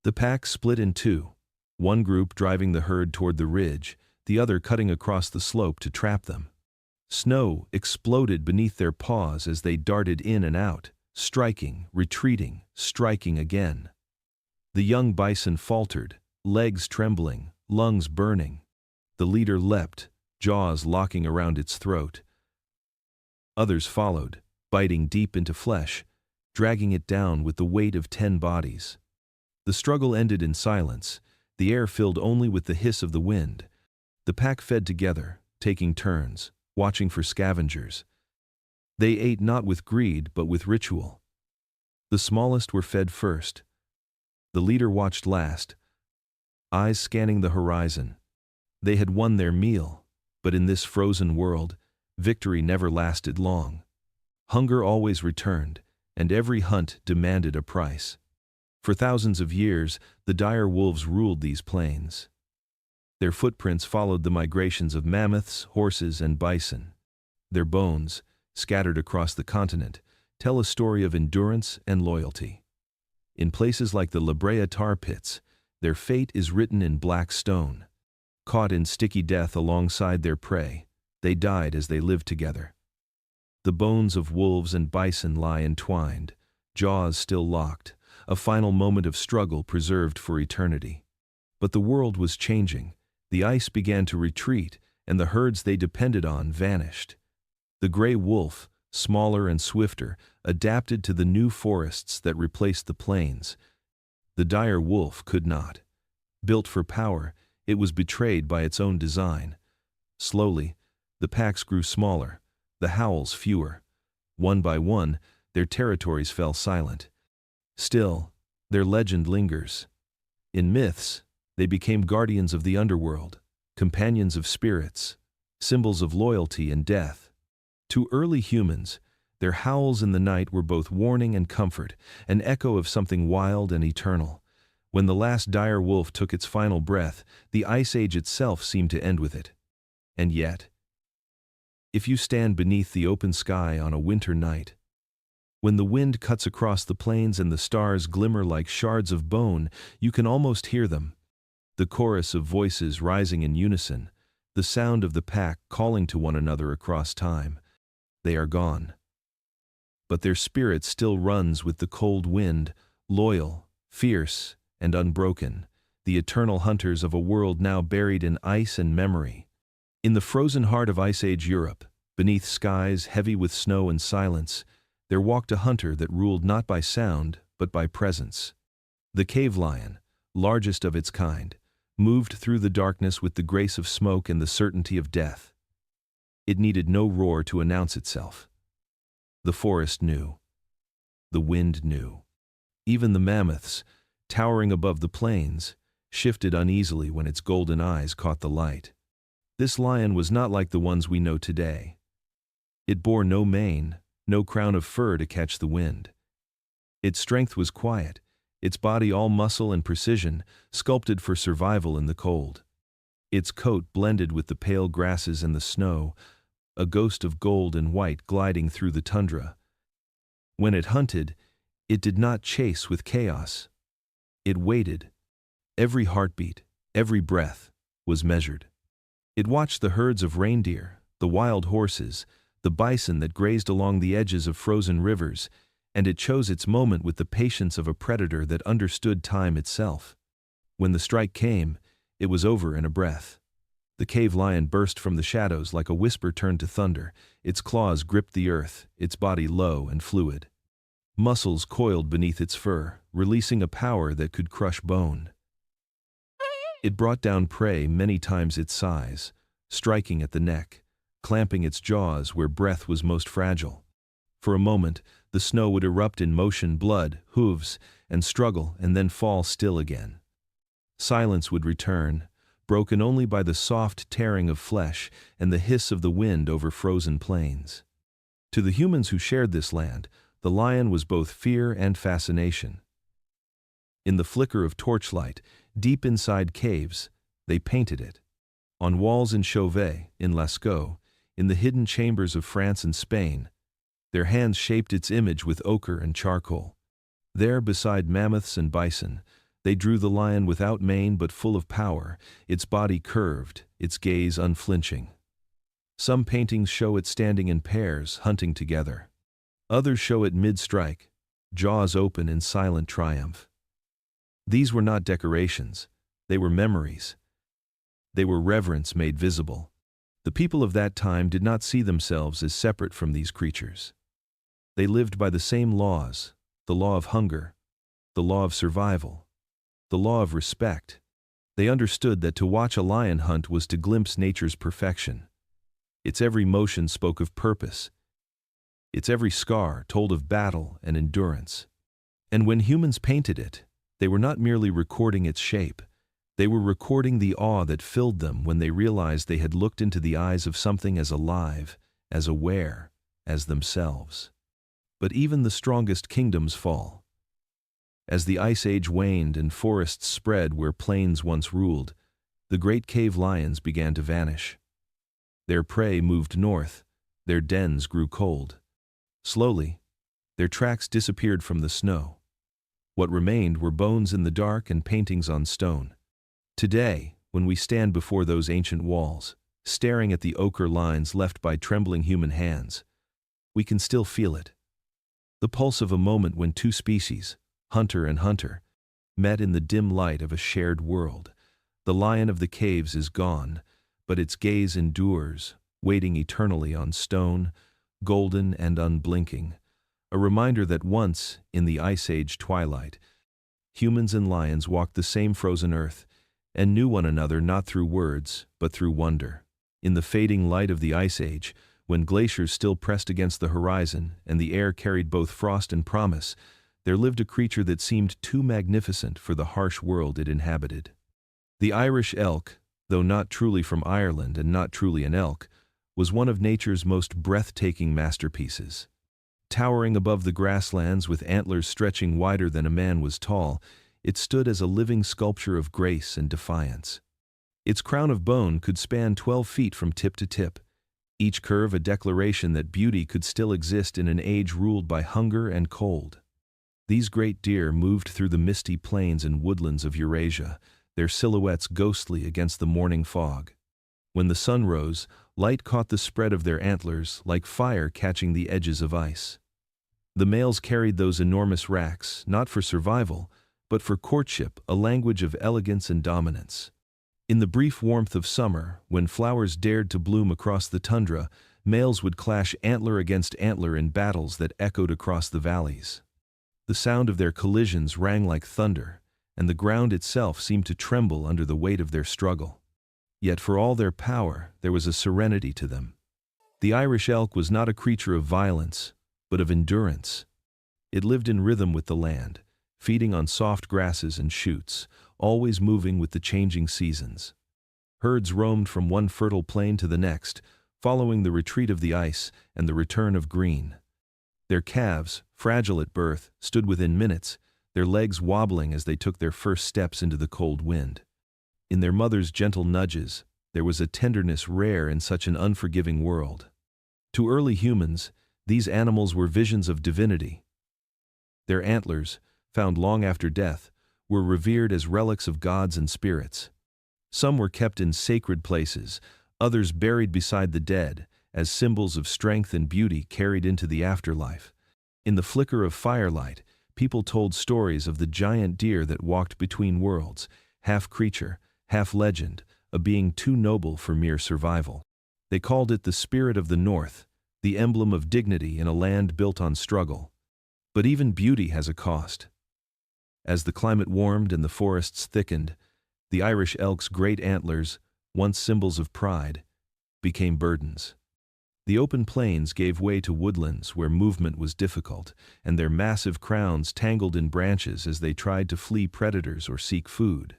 The pack split in two, one group driving the herd toward the ridge, the other cutting across the slope to trap them. Snow exploded beneath their paws as they darted in and out, striking, retreating, striking again. The young bison faltered, legs trembling, lungs burning. The leader leapt, jaws locking around its throat. Others followed, biting deep into flesh, dragging it down with the weight of 10 bodies. The struggle ended in silence, the air filled only with the hiss of the wind. The pack fed together, taking turns, watching for scavengers. They ate not with greed but with ritual. The smallest were fed first. The leader watched last, eyes scanning the horizon. They had won their meal, but in this frozen world, victory never lasted long. Hunger always returned, and every hunt demanded a price. For thousands of years, the dire wolves ruled these plains. Their footprints followed the migrations of mammoths, horses, and bison. Their bones, scattered across the continent, tell a story of endurance and loyalty. In places like the La Brea tar pits, their fate is written in black stone. Caught in sticky death alongside their prey, they died as they lived together. The bones of wolves and bison lie entwined, jaws still locked, a final moment of struggle preserved for eternity. But the world was changing. The ice began to retreat, and the herds they depended on vanished. The gray wolf, smaller and swifter, adapted to the new forests that replaced the plains. The dire wolf could not. Built for power, it was betrayed by its own design. Slowly, the packs grew smaller, the howls fewer. One by one, their territories fell silent. Still, their legend lingers. In myths, they became guardians of the underworld, companions of spirits, symbols of loyalty and death. To early humans, their howls in the night were both warning and comfort, an echo of something wild and eternal. When the last dire wolf took its final breath, the Ice Age itself seemed to end with it. And yet, if you stand beneath the open sky on a winter night, when the wind cuts across the plains and the stars glimmer like shards of bone, you can almost hear them. The chorus of voices rising in unison, the sound of the pack calling to one another across time. They are gone. But their spirit still runs with the cold wind, loyal, fierce, and unbroken, the eternal hunters of a world now buried in ice and memory. In the frozen heart of Ice Age Europe, beneath skies heavy with snow and silence, there walked a hunter that ruled not by sound, but by presence. The cave lion, largest of its kind, moved through the darkness with the grace of smoke and the certainty of death. It needed no roar to announce itself. The forest knew. The wind knew. Even the mammoths, towering above the plains, shifted uneasily when its golden eyes caught the light. This lion was not like the ones we know today. It bore no mane, no crown of fur to catch the wind. Its strength was quiet, its body all muscle and precision, sculpted for survival in the cold. Its coat blended with the pale grasses and the snow, a ghost of gold and white gliding through the tundra. When it hunted, it did not chase with chaos. It waited. Every heartbeat, every breath, was measured. It watched the herds of reindeer, the wild horses, the bison that grazed along the edges of frozen rivers, and it chose its moment with the patience of a predator that understood time itself. When the strike came, it was over in a breath. The cave lion burst from the shadows like a whisper turned to thunder. Its claws gripped the earth, its body low and fluid. Muscles coiled beneath its fur, releasing a power that could crush bone. It brought down prey many times its size, striking at the neck, clamping its jaws where breath was most fragile. For a moment, the snow would erupt in motion, blood, hooves, and struggle, and then fall still again. Silence would return, broken only by the soft tearing of flesh and the hiss of the wind over frozen plains. To the humans who shared this land, the lion was both fear and fascination. In the flicker of torchlight, deep inside caves, they painted it. On walls in Chauvet, in Lascaux, in the hidden chambers of France and Spain, their hands shaped its image with ochre and charcoal. There, beside mammoths and bison, they drew the lion without mane but full of power, its body curved, its gaze unflinching. Some paintings show it standing in pairs, hunting together. Others show it mid-strike, jaws open in silent triumph. These were not decorations, they were memories. They were reverence made visible. The people of that time did not see themselves as separate from these creatures. They lived by the same laws, the law of hunger, the law of survival, the law of respect. They understood that to watch a lion hunt was to glimpse nature's perfection. Its every motion spoke of purpose. Its every scar told of battle and endurance. And when humans painted it, they were not merely recording its shape. They were recording the awe that filled them when they realized they had looked into the eyes of something as alive, as aware, as themselves. But even the strongest kingdoms fall. As the Ice Age waned and forests spread where plains once ruled, the great cave lions began to vanish. Their prey moved north, their dens grew cold. Slowly, their tracks disappeared from the snow. What remained were bones in the dark and paintings on stone. Today, when we stand before those ancient walls, staring at the ochre lines left by trembling human hands, we can still feel it. The pulse of a moment when two species, hunter and hunter, met in the dim light of a shared world. The lion of the caves is gone, but its gaze endures, waiting eternally on stone, golden and unblinking, a reminder that once, in the Ice Age twilight, humans and lions walked the same frozen earth and knew one another not through words, but through wonder. In the fading light of the Ice Age, when glaciers still pressed against the horizon and the air carried both frost and promise, there lived a creature that seemed too magnificent for the harsh world it inhabited. The Irish elk, though not truly from Ireland and not truly an elk, was one of nature's most breathtaking masterpieces. Towering above the grasslands with antlers stretching wider than a man was tall, it stood as a living sculpture of grace and defiance. Its crown of bone could span 12 feet from tip to tip, each curve a declaration that beauty could still exist in an age ruled by hunger and cold. These great deer moved through the misty plains and woodlands of Eurasia, their silhouettes ghostly against the morning fog. When the sun rose, light caught the spread of their antlers like fire catching the edges of ice. The males carried those enormous racks, not for survival, but for courtship, a language of elegance and dominance. In the brief warmth of summer, when flowers dared to bloom across the tundra, males would clash antler against antler in battles that echoed across the valleys. The sound of their collisions rang like thunder, and the ground itself seemed to tremble under the weight of their struggle. Yet for all their power, there was a serenity to them. The Irish elk was not a creature of violence, but of endurance. It lived in rhythm with the land, feeding on soft grasses and shoots, always moving with the changing seasons. Herds roamed from one fertile plain to the next, following the retreat of the ice and the return of green. Their calves, fragile at birth, stood within minutes, their legs wobbling as they took their first steps into the cold wind. In their mother's gentle nudges, there was a tenderness rare in such an unforgiving world. To early humans, these animals were visions of divinity. Their antlers, found long after death, were revered as relics of gods and spirits. Some were kept in sacred places, others buried beside the dead, as symbols of strength and beauty carried into the afterlife. In the flicker of firelight, people told stories of the giant deer that walked between worlds, half creature, half legend, a being too noble for mere survival. They called it the spirit of the North, the emblem of dignity in a land built on struggle. But even beauty has a cost. As the climate warmed and the forests thickened, the Irish elk's great antlers, once symbols of pride, became burdens. The open plains gave way to woodlands where movement was difficult, and their massive crowns tangled in branches as they tried to flee predators or seek food.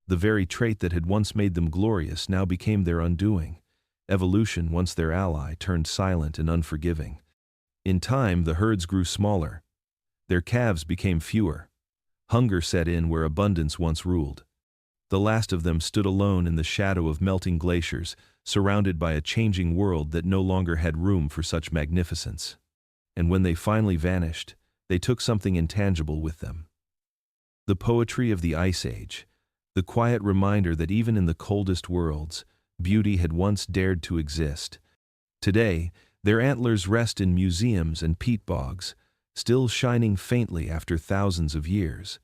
The very trait that had once made them glorious now became their undoing. Evolution, once their ally, turned silent and unforgiving. In time, the herds grew smaller. Their calves became fewer. Hunger set in where abundance once ruled. The last of them stood alone in the shadow of melting glaciers, surrounded by a changing world that no longer had room for such magnificence. And when they finally vanished, they took something intangible with them. The poetry of the Ice Age, the quiet reminder that even in the coldest worlds, beauty had once dared to exist. Today, their antlers rest in museums and peat bogs, still shining faintly after thousands of years.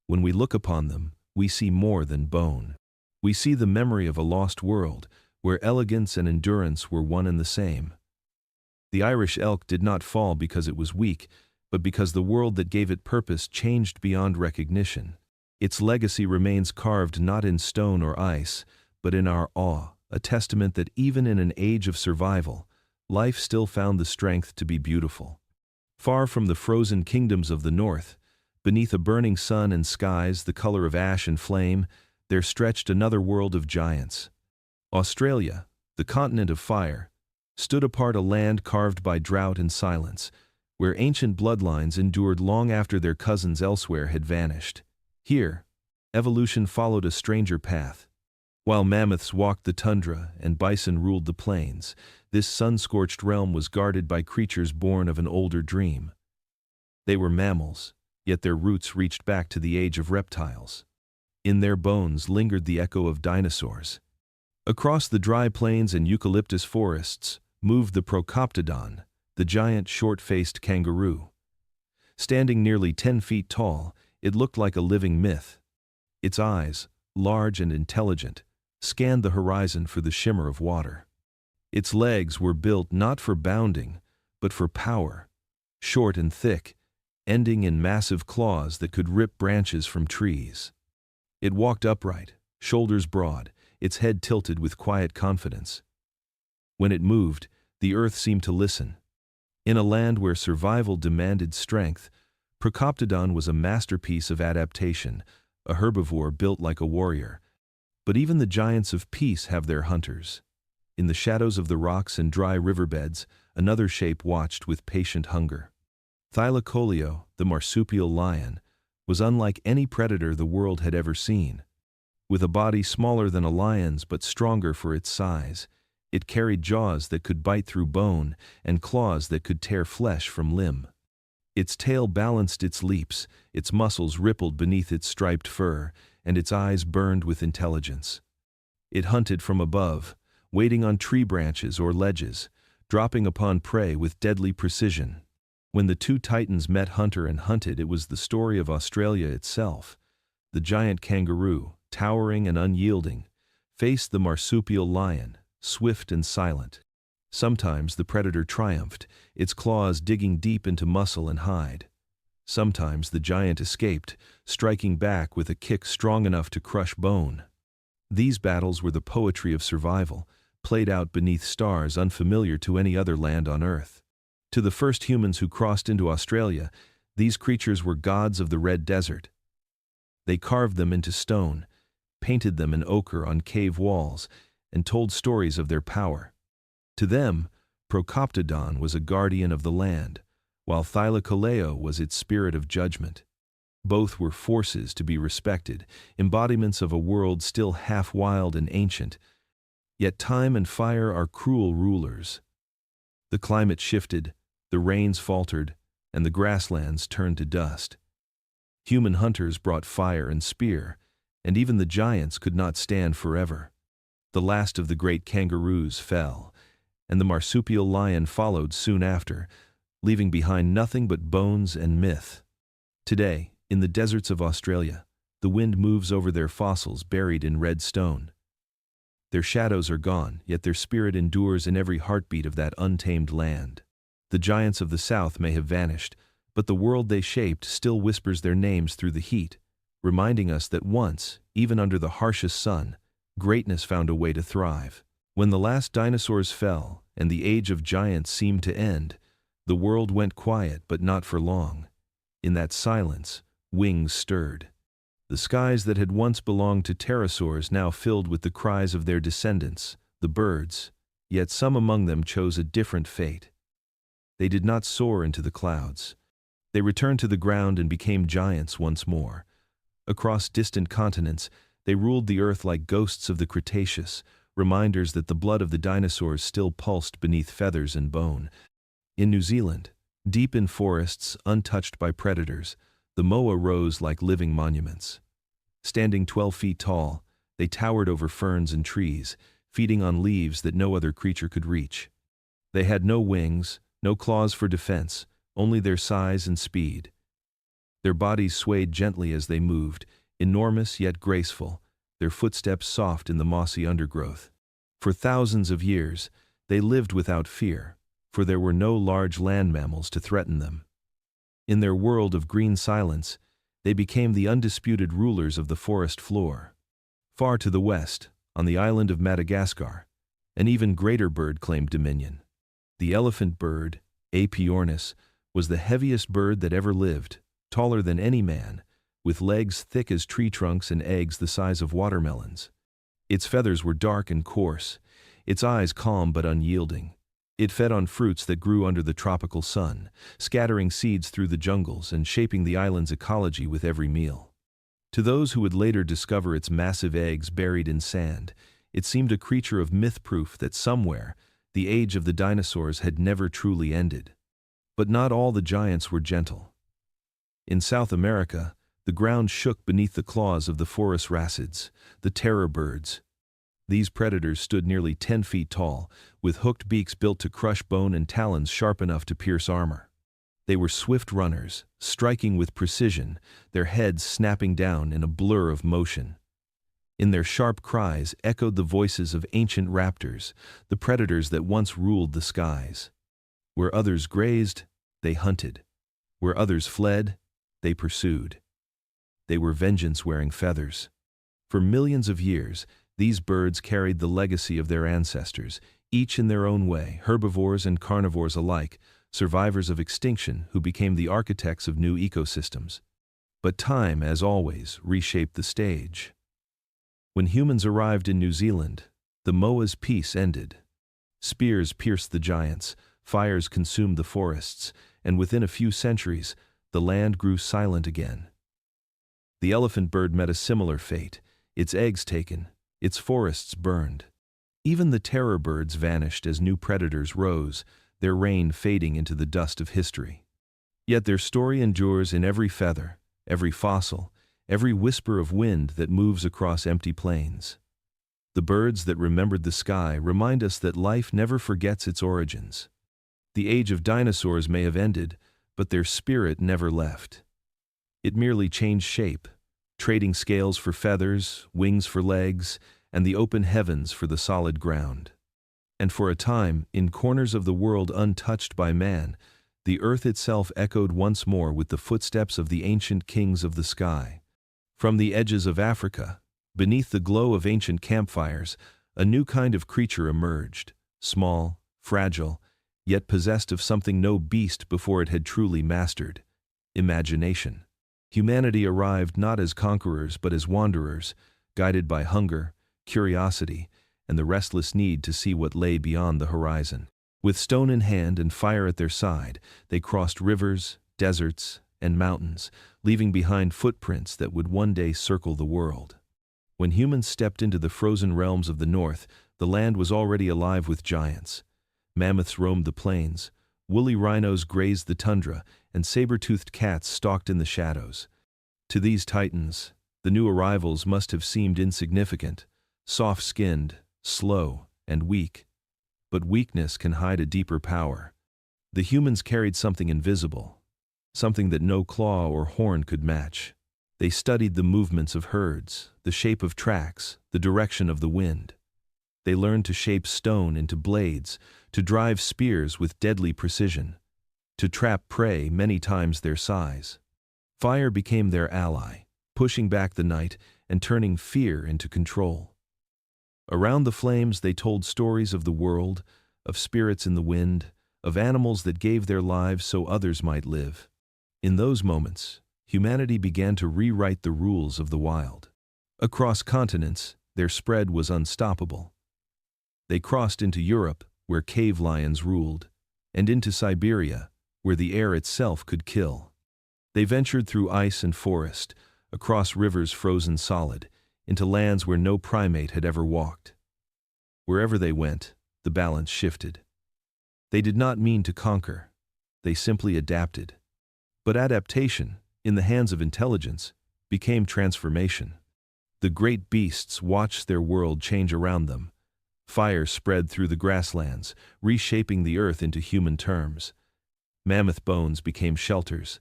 When we look upon them, we see more than bone. We see the memory of a lost world, where elegance and endurance were one and the same. The Irish elk did not fall because it was weak, but because the world that gave it purpose changed beyond recognition. Its legacy remains carved not in stone or ice, but in our awe, a testament that even in an age of survival, life still found the strength to be beautiful. Far from the frozen kingdoms of the north, beneath a burning sun and skies the color of ash and flame, there stretched another world of giants. Australia, the continent of fire, stood apart, a land carved by drought and silence, where ancient bloodlines endured long after their cousins elsewhere had vanished. Here, evolution followed a stranger path. While mammoths walked the tundra and bison ruled the plains, this sun-scorched realm was guarded by creatures born of an older dream. They were mammals, yet their roots reached back to the age of reptiles. In their bones lingered the echo of dinosaurs. Across the dry plains and eucalyptus forests moved the Procoptodon, the giant short-faced kangaroo. Standing nearly 10 feet tall, it looked like a living myth. Its eyes, large and intelligent, scanned the horizon for the shimmer of water. Its legs were built not for bounding, but for power, short and thick, ending in massive claws that could rip branches from trees. It walked upright, shoulders broad, its head tilted with quiet confidence. When it moved, the earth seemed to listen. In a land where survival demanded strength, Procoptodon was a masterpiece of adaptation, a herbivore built like a warrior. But even the giants of peace have their hunters. In the shadows of the rocks and dry riverbeds, another shape watched with patient hunger. Thylacoleo, the marsupial lion, was unlike any predator the world had ever seen. With a body smaller than a lion's but stronger for its size, it carried jaws that could bite through bone and claws that could tear flesh from limb. Its tail balanced its leaps, its muscles rippled beneath its striped fur, and its eyes burned with intelligence. It hunted from above, waiting on tree branches or ledges, dropping upon prey with deadly precision. When the two titans met hunter and hunted, it was the story of Australia itself. The giant kangaroo, towering and unyielding, faced the marsupial lion, swift and silent. Sometimes the predator triumphed, its claws digging deep into muscle and hide. Sometimes the giant escaped, striking back with a kick strong enough to crush bone. These battles were the poetry of survival, played out beneath stars unfamiliar to any other land on Earth. To the first humans who crossed into Australia, these creatures were gods of the Red Desert. They carved them into stone, painted them in ochre on cave walls, and told stories of their power. To them, Procoptodon was a guardian of the land, while Thylacoleo was its spirit of judgment. Both were forces to be respected, embodiments of a world still half wild and ancient. Yet time and fire are cruel rulers. The climate shifted, the rains faltered, and the grasslands turned to dust. Human hunters brought fire and spear, and even the giants could not stand forever. The last of the great kangaroos fell, and the marsupial lion followed soon after, leaving behind nothing but bones and myth. Today, in the deserts of Australia, the wind moves over their fossils buried in red stone. Their shadows are gone, yet their spirit endures in every heartbeat of that untamed land. The giants of the south may have vanished, but the world they shaped still whispers their names through the heat, reminding us that once, even under the harshest sun, greatness found a way to thrive. When the last dinosaurs fell and the age of giants seemed to end, the world went quiet, but not for long. In that silence, wings stirred. The skies that had once belonged to pterosaurs now filled with the cries of their descendants, the birds, yet some among them chose a different fate. They did not soar into the clouds. They returned to the ground and became giants once more. Across distant continents, they ruled the earth like ghosts of the Cretaceous, reminders that the blood of the dinosaurs still pulsed beneath feathers and bone. In New Zealand, deep in forests untouched by predators, the moa rose like living monuments. Standing 12 feet tall, they towered over ferns and trees, feeding on leaves that no other creature could reach. They had no wings, no claws for defense, only their size and speed. Their bodies swayed gently as they moved, enormous yet graceful, their footsteps soft in the mossy undergrowth. For thousands of years, they lived without fear, for there were no large land mammals to threaten them. In their world of green silence, they became the undisputed rulers of the forest floor. Far to the west, on the island of Madagascar, an even greater bird claimed dominion. The elephant bird, Aepyornis, was the heaviest bird that ever lived, taller than any man, with legs thick as tree trunks and eggs the size of watermelons. Its feathers were dark and coarse, its eyes calm but unyielding. It fed on fruits that grew under the tropical sun, scattering seeds through the jungles and shaping the island's ecology with every meal. To those who would later discover its massive eggs buried in sand, it seemed a creature of myth, proof that somewhere, the age of the dinosaurs had never truly ended. But not all the giants were gentle. In South America, the ground shook beneath the claws of the Forus racids, the terror birds. These predators stood nearly 10 feet tall, with hooked beaks built to crush bone and talons sharp enough to pierce armor. They were swift runners, striking with precision, their heads snapping down in a blur of motion. In their sharp cries echoed the voices of ancient raptors, the predators that once ruled the skies. Where others grazed, they hunted. Where others fled, they pursued. They were vengeance-wearing feathers. For millions of years, these birds carried the legacy of their ancestors, each in their own way, herbivores and carnivores alike, survivors of extinction who became the architects of new ecosystems. But time, as always, reshaped the stage. When humans arrived in New Zealand, the Moa's peace ended. Spears pierced the giants, fires consumed the forests, and within a few centuries, the land grew silent again. The elephant bird met a similar fate, its eggs taken, its forests burned. Even the terror birds vanished as new predators rose, their reign fading into the dust of history. Yet their story endures in every feather, every fossil, every whisper of wind that moves across empty plains. The birds that remembered the sky remind us that life never forgets its origins. The age of dinosaurs may have ended, but their spirit never left. It merely changed shape, trading scales for feathers, wings for legs, and the open heavens for the solid ground. And for a time, in corners of the world untouched by man, the earth itself echoed once more with the footsteps of the ancient kings of the sky. From the edges of Africa, beneath the glow of ancient campfires, a new kind of creature emerged, small, fragile, yet possessed of something no beast before it had truly mastered: imagination. Humanity arrived not as conquerors but as wanderers, guided by hunger, curiosity, and the restless need to see what lay beyond the horizon. With stone in hand and fire at their side, they crossed rivers, deserts, and mountains, leaving behind footprints that would one day circle the world. When humans stepped into the frozen realms of the north, the land was already alive with giants. Mammoths roamed the plains, woolly rhinos grazed the tundra, and saber-toothed cats stalked in the shadows. To these titans, the new arrivals must have seemed insignificant, soft-skinned, slow, and weak. But weakness can hide a deeper power. The humans carried something invisible, something that no claw or horn could match. They studied the movements of herds, the shape of tracks, the direction of the wind. They learned to shape stone into blades, to drive spears with deadly precision, to trap prey many times their size. Fire became their ally, pushing back the night and turning fear into control. Around the flames they told stories of the world, of spirits in the wind, of animals that gave their lives so others might live. In those moments, humanity began to rewrite the rules of the wild. Across continents, their spread was unstoppable. They crossed into Europe, where cave lions ruled, and into Siberia, where the air itself could kill. They ventured through ice and forest, across rivers frozen solid, into lands where no primate had ever walked. Wherever they went, the balance shifted. They did not mean to conquer. They simply adapted. But adaptation, in the hands of intelligence, became transformation. The great beasts watched their world change around them. Fire spread through the grasslands, reshaping the earth into human terms. Mammoth bones became shelters.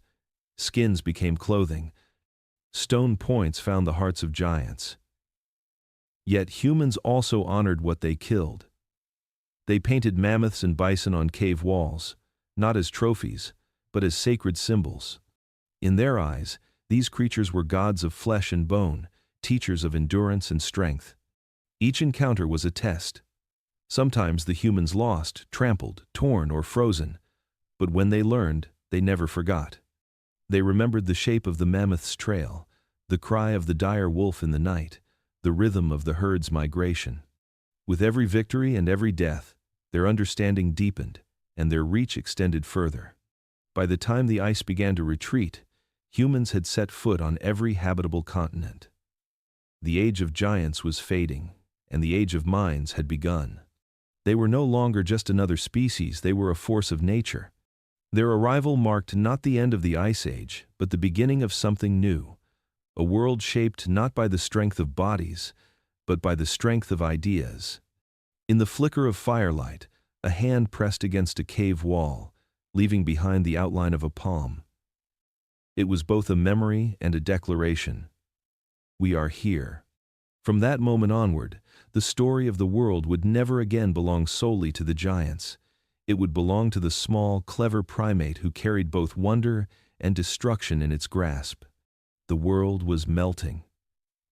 Skins became clothing. Stone points found the hearts of giants. Yet humans also honored what they killed. They painted mammoths and bison on cave walls, not as trophies, but as sacred symbols. In their eyes, these creatures were gods of flesh and bone, teachers of endurance and strength. Each encounter was a test. Sometimes the humans lost, trampled, torn, or frozen, but when they learned, they never forgot. They remembered the shape of the mammoth's trail, the cry of the dire wolf in the night, the rhythm of the herd's migration. With every victory and every death, their understanding deepened, and their reach extended further. By the time the ice began to retreat, humans had set foot on every habitable continent. The age of giants was fading, and the age of minds had begun. They were no longer just another species, they were a force of nature. Their arrival marked not the end of the Ice Age, but the beginning of something new, a world shaped not by the strength of bodies, but by the strength of ideas. In the flicker of firelight, a hand pressed against a cave wall, leaving behind the outline of a palm. It was both a memory and a declaration. We are here. From that moment onward, the story of the world would never again belong solely to the giants. It would belong to the small, clever primate who carried both wonder and destruction in its grasp. The world was melting.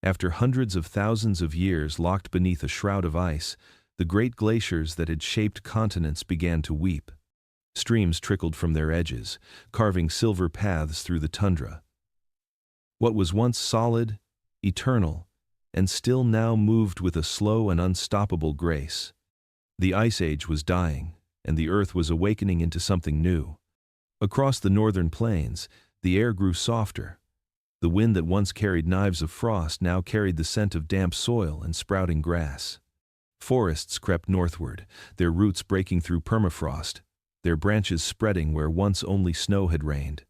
After hundreds of thousands of years locked beneath a shroud of ice, the great glaciers that had shaped continents began to weep. Streams trickled from their edges, carving silver paths through the tundra. What was once solid, eternal, and still now moved with a slow and unstoppable grace. The Ice Age was dying, and the earth was awakening into something new. Across the northern plains, the air grew softer. The wind that once carried knives of frost now carried the scent of damp soil and sprouting grass. Forests crept northward, their roots breaking through permafrost, their branches spreading where once only snow had reigned.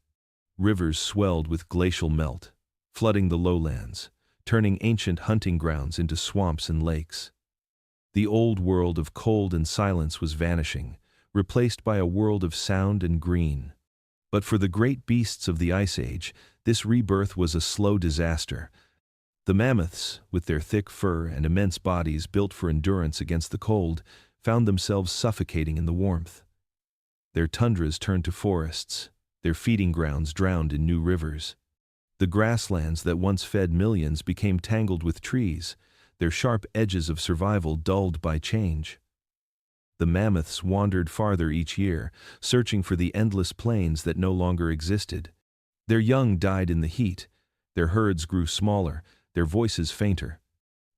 Rivers swelled with glacial melt, flooding the lowlands, turning ancient hunting grounds into swamps and lakes. The old world of cold and silence was vanishing, replaced by a world of sound and green. But for the great beasts of the Ice Age, this rebirth was a slow disaster. The mammoths, with their thick fur and immense bodies built for endurance against the cold, found themselves suffocating in the warmth. Their tundras turned to forests, their feeding grounds drowned in new rivers. The grasslands that once fed millions became tangled with trees, their sharp edges of survival dulled by change. The mammoths wandered farther each year, searching for the endless plains that no longer existed. Their young died in the heat, their herds grew smaller, their voices fainter.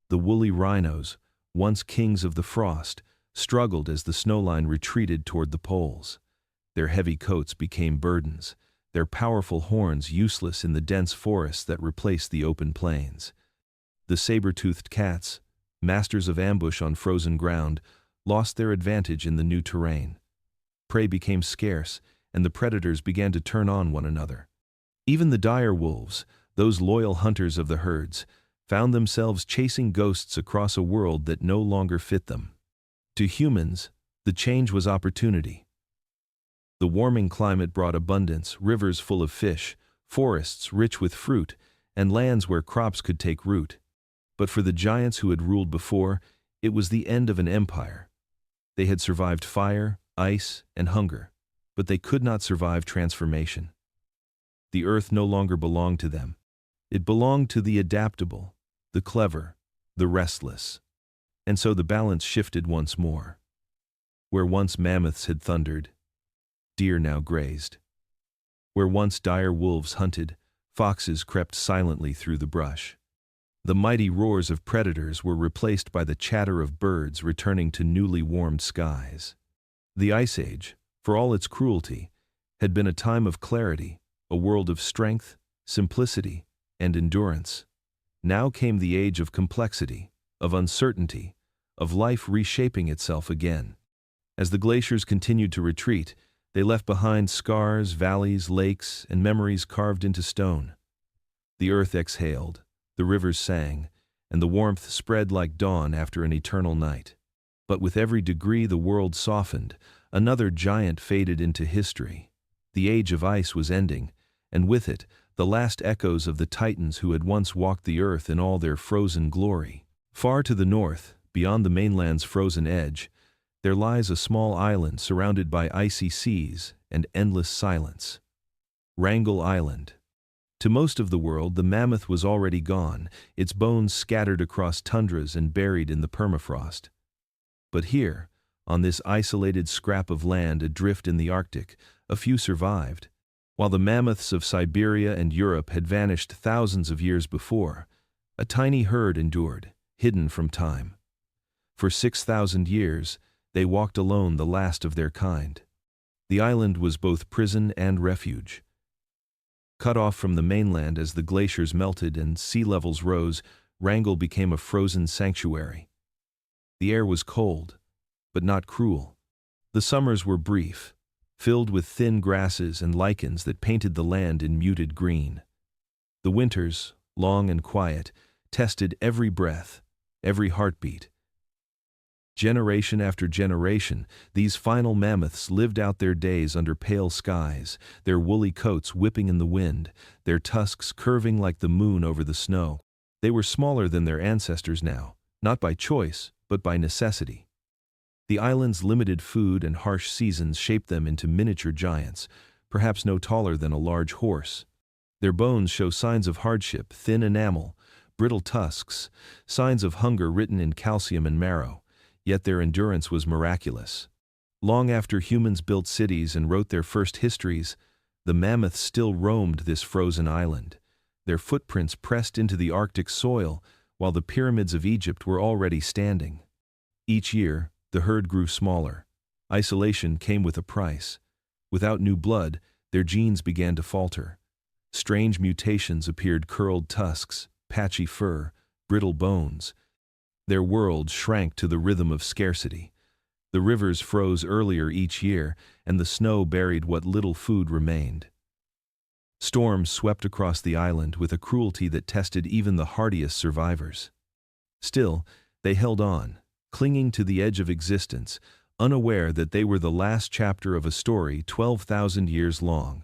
The woolly rhinos, once kings of the frost, struggled as the snowline retreated toward the poles. Their heavy coats became burdens, their powerful horns useless in the dense forests that replaced the open plains. The saber-toothed cats, masters of ambush on frozen ground, lost their advantage in the new terrain. Prey became scarce, and the predators began to turn on one another. Even the dire wolves, those loyal hunters of the herds, found themselves chasing ghosts across a world that no longer fit them. To humans, the change was opportunity. The warming climate brought abundance, rivers full of fish, forests rich with fruit, and lands where crops could take root. But for the giants who had ruled before, it was the end of an empire. They had survived fire, ice, and hunger, but they could not survive transformation. The earth no longer belonged to them. It belonged to the adaptable, the clever, the restless. And so the balance shifted once more. Where once mammoths had thundered, deer now grazed. Where once dire wolves hunted, foxes crept silently through the brush. The mighty roars of predators were replaced by the chatter of birds returning to newly warmed skies. The Ice Age, for all its cruelty, had been a time of clarity, a world of strength, simplicity, and endurance. Now came the age of complexity, of uncertainty, of life reshaping itself again. As the glaciers continued to retreat, they left behind scars, valleys, lakes, and memories carved into stone. The earth exhaled, the rivers sang, and the warmth spread like dawn after an eternal night. But with every degree the world softened, another giant faded into history. The age of ice was ending, and with it, the last echoes of the titans who had once walked the earth in all their frozen glory. Far to the north, beyond the mainland's frozen edge, there lies a small island surrounded by icy seas and endless silence. Wrangel Island. To most of the world, the mammoth was already gone, its bones scattered across tundras and buried in the permafrost. But here, on this isolated scrap of land adrift in the Arctic, a few survived. While the mammoths of Siberia and Europe had vanished thousands of years before, a tiny herd endured, hidden from time. For 6,000 years, they walked alone, the last of their kind. The island was both prison and refuge. Cut off from the mainland as the glaciers melted and sea levels rose, Wrangel became a frozen sanctuary. The air was cold, but not cruel. The summers were brief, filled with thin grasses and lichens that painted the land in muted green. The winters, long and quiet, tested every breath, every heartbeat. Generation after generation, these final mammoths lived out their days under pale skies, their woolly coats whipping in the wind, their tusks curving like the moon over the snow. They were smaller than their ancestors now, not by choice, but by necessity. The island's limited food and harsh seasons shaped them into miniature giants, perhaps no taller than a large horse. Their bones show signs of hardship, thin enamel, brittle tusks, signs of hunger written in calcium and marrow. Yet their endurance was miraculous. Long after humans built cities and wrote their first histories, the mammoths still roamed this frozen island, their footprints pressed into the Arctic soil while the pyramids of Egypt were already standing. Each year, the herd grew smaller. Isolation came with a price. Without new blood, their genes began to falter. Strange mutations appeared: curled tusks, patchy fur, brittle bones. Their world shrank to the rhythm of scarcity. The rivers froze earlier each year, and the snow buried what little food remained. Storms swept across the island with a cruelty that tested even the hardiest survivors. Still, they held on, clinging to the edge of existence, unaware that they were the last chapter of a story 12,000 years long.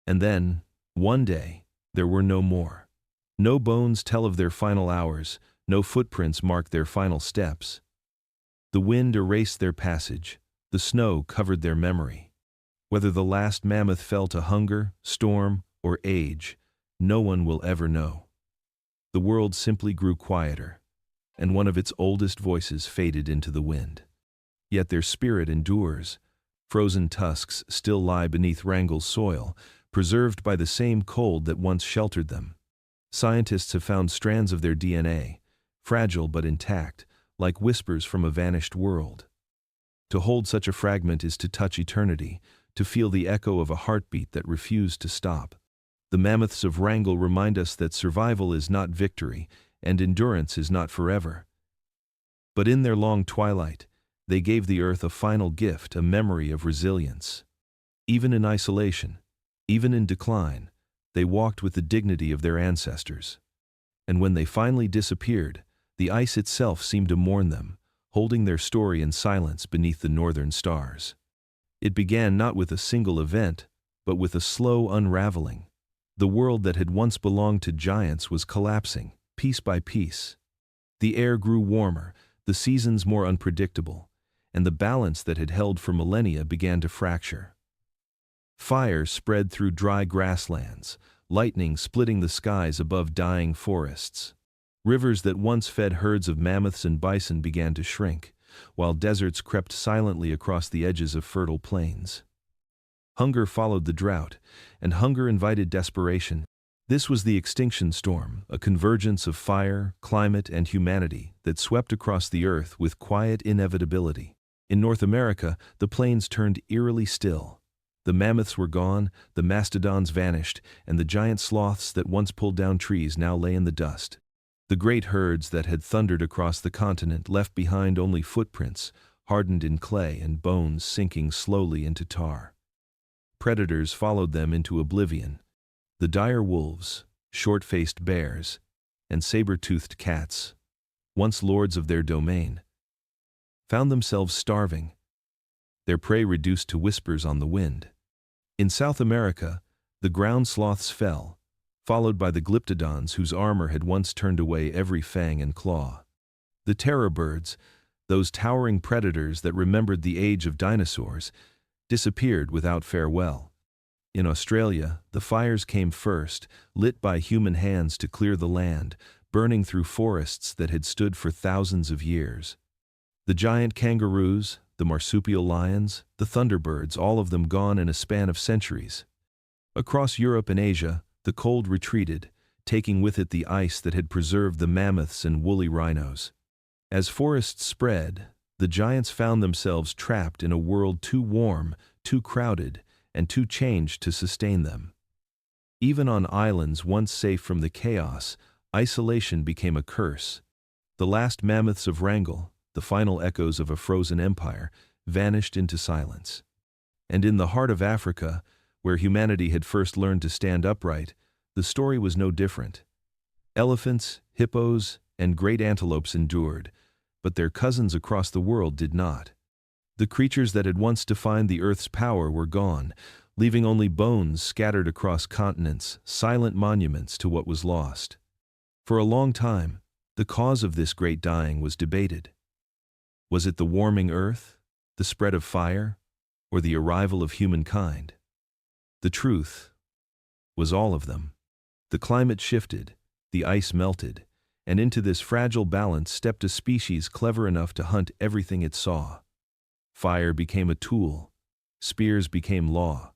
And then, one day, there were no more. No bones tell of their final hours. No footprints mark their final steps. The wind erased their passage, the snow covered their memory. Whether the last mammoth fell to hunger, storm, or age, no one will ever know. The world simply grew quieter, and one of its oldest voices faded into the wind. Yet their spirit endures. Frozen tusks still lie beneath Wrangel's soil, preserved by the same cold that once sheltered them. Scientists have found strands of their DNA, fragile but intact, like whispers from a vanished world. To hold such a fragment is to touch eternity, to feel the echo of a heartbeat that refused to stop. The mammoths of Wrangel remind us that survival is not victory, and endurance is not forever. But in their long twilight, they gave the earth a final gift, a memory of resilience. Even in isolation, even in decline, they walked with the dignity of their ancestors. And when they finally disappeared, the ice itself seemed to mourn them, holding their story in silence beneath the northern stars. It began not with a single event, but with a slow unraveling. The world that had once belonged to giants was collapsing, piece by piece. The air grew warmer, the seasons more unpredictable, and the balance that had held for millennia began to fracture. Fire spread through dry grasslands, lightning splitting the skies above dying forests. Rivers that once fed herds of mammoths and bison began to shrink, while deserts crept silently across the edges of fertile plains. Hunger followed the drought, and hunger invited desperation. This was the extinction storm, a convergence of fire, climate, and humanity that swept across the earth with quiet inevitability. In North America, the plains turned eerily still. The mammoths were gone, the mastodons vanished, and the giant sloths that once pulled down trees now lay in the dust. The great herds that had thundered across the continent left behind only footprints, hardened in clay and bones sinking slowly into tar. Predators followed them into oblivion. The dire wolves, short-faced bears, and saber-toothed cats, once lords of their domain, found themselves starving, their prey reduced to whispers on the wind. In South America, The ground sloths fell, followed by the glyptodons whose armor had once turned away every fang and claw. The terror birds, those towering predators that remembered the age of dinosaurs, disappeared without farewell. In Australia, the fires came first, lit by human hands to clear the land, burning through forests that had stood for thousands of years. The giant kangaroos, the marsupial lions, the thunderbirds, all of them gone in a span of centuries. Across Europe and Asia, the cold retreated, taking with it the ice that had preserved the mammoths and woolly rhinos. As forests spread, the giants found themselves trapped in a world too warm, too crowded, and too changed to sustain them. Even on islands once safe from the chaos, isolation became a curse. The last mammoths of Wrangell, the final echoes of a frozen empire, vanished into silence. And in the heart of Africa, where humanity had first learned to stand upright, the story was no different. Elephants, hippos, and great antelopes endured, but their cousins across the world did not. The creatures that had once defined the earth's power were gone, leaving only bones scattered across continents, silent monuments to what was lost. For a long time, the cause of this great dying was debated. Was it the warming earth, the spread of fire, or the arrival of humankind? The truth was all of them. The climate shifted, the ice melted, and into this fragile balance stepped a species clever enough to hunt everything it saw. Fire became a tool. Spears became law.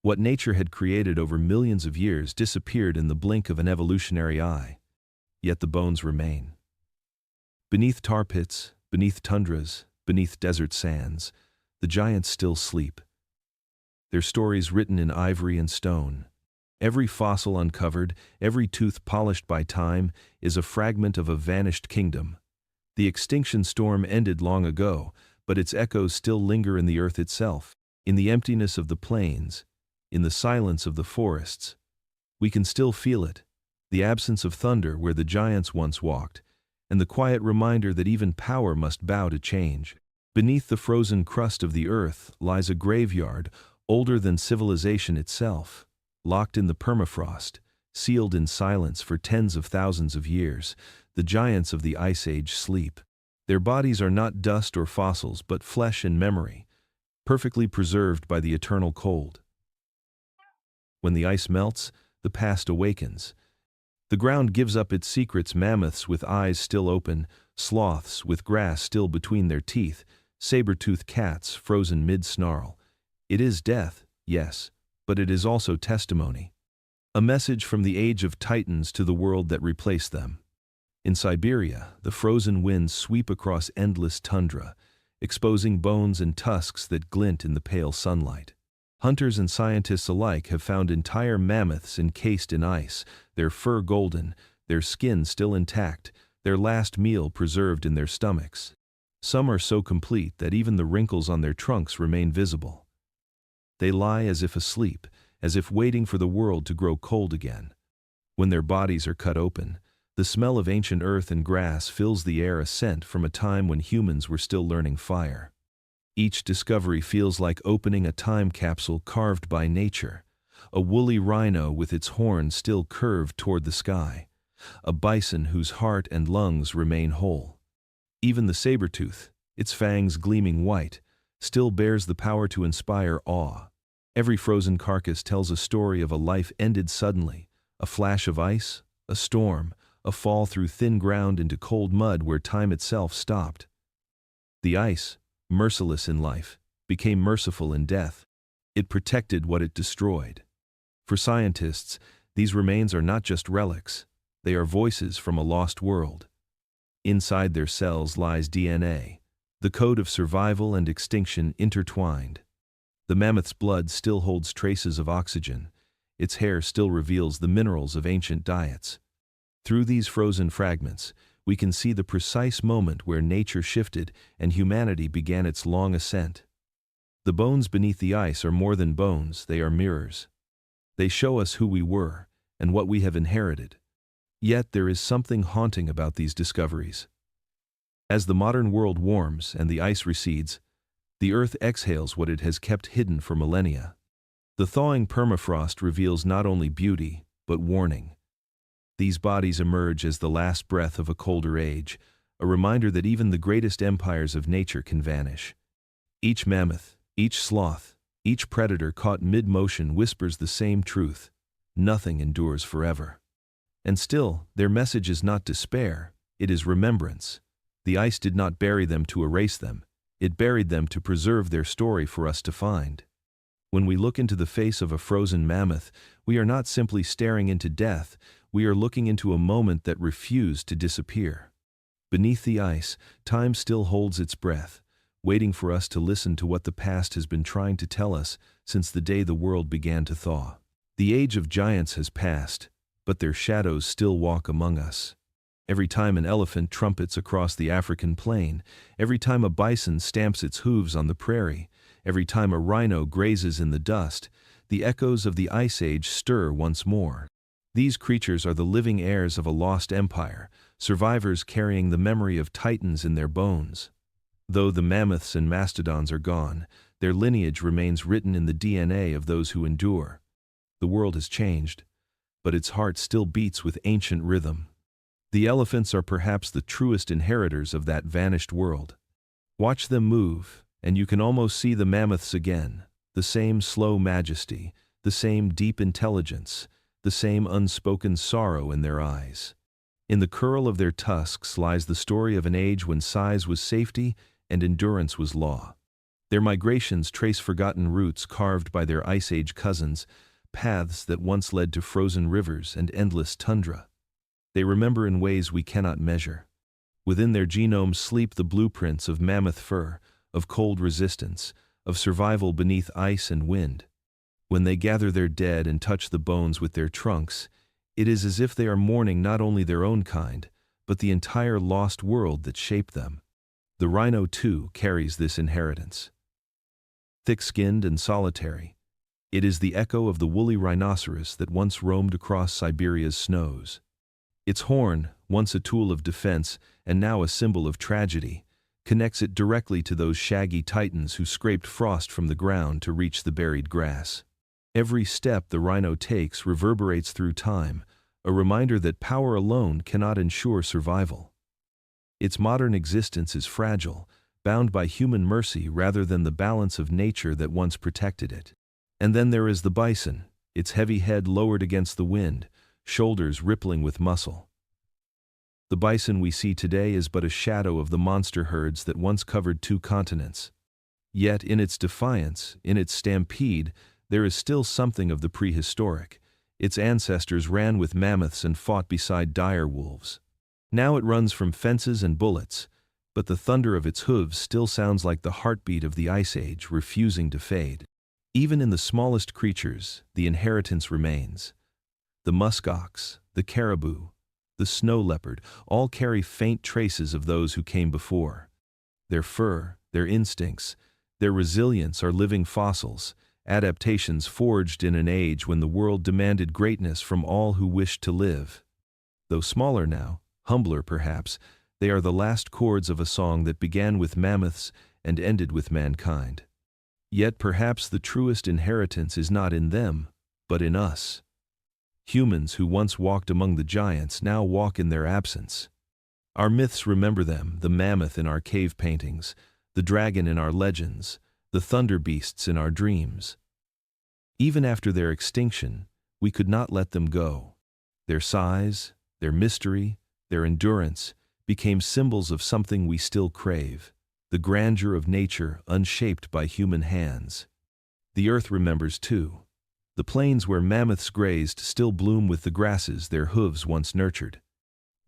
What nature had created over millions of years disappeared in the blink of an evolutionary eye. Yet the bones remain. Beneath tar pits, beneath tundras, beneath desert sands, the giants still sleep. Their stories written in ivory and stone. Every fossil uncovered, every tooth polished by time, is a fragment of a vanished kingdom. The extinction storm ended long ago, but its echoes still linger in the earth itself, in the emptiness of the plains, in the silence of the forests. We can still feel it, the absence of thunder where the giants once walked, and the quiet reminder that even power must bow to change. Beneath the frozen crust of the earth lies a graveyard older than civilization itself. Locked in the permafrost, sealed in silence for tens of thousands of years, the giants of the Ice Age sleep. Their bodies are not dust or fossils but flesh and memory, perfectly preserved by the eternal cold. When the ice melts, the past awakens. The ground gives up its secrets, mammoths with eyes still open, sloths with grass still between their teeth, saber-toothed cats frozen mid-snarl. It is death, yes, but it is also testimony. A message from the age of titans to the world that replaced them. In Siberia, the frozen winds sweep across endless tundra, exposing bones and tusks that glint in the pale sunlight. Hunters and scientists alike have found entire mammoths encased in ice, their fur golden, their skin still intact, their last meal preserved in their stomachs. Some are so complete that even the wrinkles on their trunks remain visible. They lie as if asleep, as if waiting for the world to grow cold again. When their bodies are cut open, the smell of ancient earth and grass fills the air, a scent from a time when humans were still learning fire. Each discovery feels like opening a time capsule carved by nature. A woolly rhino with its horns still curved toward the sky. A bison whose heart and lungs remain whole. Even the saber-tooth, its fangs gleaming white, still bears the power to inspire awe. Every frozen carcass tells a story of a life ended suddenly, a flash of ice, a storm, a fall through thin ground into cold mud where time itself stopped. The ice, merciless in life, became merciful in death. It protected what it destroyed. For scientists, these remains are not just relics, they are voices from a lost world. Inside their cells lies DNA, the code of survival and extinction intertwined. The mammoth's blood still holds traces of oxygen, its hair still reveals the minerals of ancient diets. Through these frozen fragments, we can see the precise moment where nature shifted and humanity began its long ascent. The bones beneath the ice are more than bones, they are mirrors. They show us who we were and what we have inherited. Yet there is something haunting about these discoveries. As the modern world warms and the ice recedes, the earth exhales what it has kept hidden for millennia. The thawing permafrost reveals not only beauty, but warning. These bodies emerge as the last breath of a colder age, a reminder that even the greatest empires of nature can vanish. Each mammoth, each sloth, each predator caught mid-motion whispers the same truth: nothing endures forever. And still, their message is not despair, it is remembrance. The ice did not bury them to erase them, it buried them to preserve their story for us to find. When we look into the face of a frozen mammoth, we are not simply staring into death, we are looking into a moment that refused to disappear. Beneath the ice, time still holds its breath, waiting for us to listen to what the past has been trying to tell us since the day the world began to thaw. The age of giants has passed, but their shadows still walk among us. Every time an elephant trumpets across the African plain, every time a bison stamps its hooves on the prairie, every time a rhino grazes in the dust, the echoes of the Ice Age stir once more. These creatures are the living heirs of a lost empire, survivors carrying the memory of titans in their bones. Though the mammoths and mastodons are gone, their lineage remains written in the DNA of those who endure. The world has changed, but its heart still beats with ancient rhythm. The elephants are perhaps the truest inheritors of that vanished world. Watch them move, and you can almost see the mammoths again, the same slow majesty, the same deep intelligence, the same unspoken sorrow in their eyes. In the curl of their tusks lies the story of an age when size was safety and endurance was law. Their migrations trace forgotten routes carved by their Ice Age cousins, paths that once led to frozen rivers and endless tundra. They remember in ways we cannot measure. Within their genomes sleep the blueprints of mammoth fur, of cold resistance, of survival beneath ice and wind. When they gather their dead and touch the bones with their trunks, it is as if they are mourning not only their own kind, but the entire lost world that shaped them. The rhino, too, carries this inheritance. Thick-skinned and solitary, it is the echo of the woolly rhinoceros that once roamed across Siberia's snows. Its horn, once a tool of defense and now a symbol of tragedy, connects it directly to those shaggy titans who scraped frost from the ground to reach the buried grass. Every step the rhino takes reverberates through time, a reminder that power alone cannot ensure survival. Its modern existence is fragile, bound by human mercy rather than the balance of nature that once protected it. And then there is the bison, its heavy head lowered against the wind, shoulders rippling with muscle. The bison we see today is but a shadow of the monster herds that once covered 2 continents. Yet in its defiance, in its stampede, there is still something of the prehistoric. Its ancestors ran with mammoths and fought beside dire wolves. Now it runs from fences and bullets, but the thunder of its hooves still sounds like the heartbeat of the Ice Age, refusing to fade. Even in the smallest creatures, the inheritance remains. The musk ox, the caribou, the snow leopard all carry faint traces of those who came before. Their fur, their instincts, their resilience are living fossils, adaptations forged in an age when the world demanded greatness from all who wished to live. Though smaller now, humbler perhaps, they are the last chords of a song that began with mammoths and ended with mankind. Yet perhaps the truest inheritance is not in them, but in us. Humans who once walked among the giants now walk in their absence. Our myths remember them, the mammoth in our cave paintings, the dragon in our legends, the thunder beasts in our dreams. Even after their extinction, we could not let them go. Their size, their mystery, their endurance became symbols of something we still crave, the grandeur of nature unshaped by human hands. The earth remembers too. The plains where mammoths grazed still bloom with the grasses their hooves once nurtured.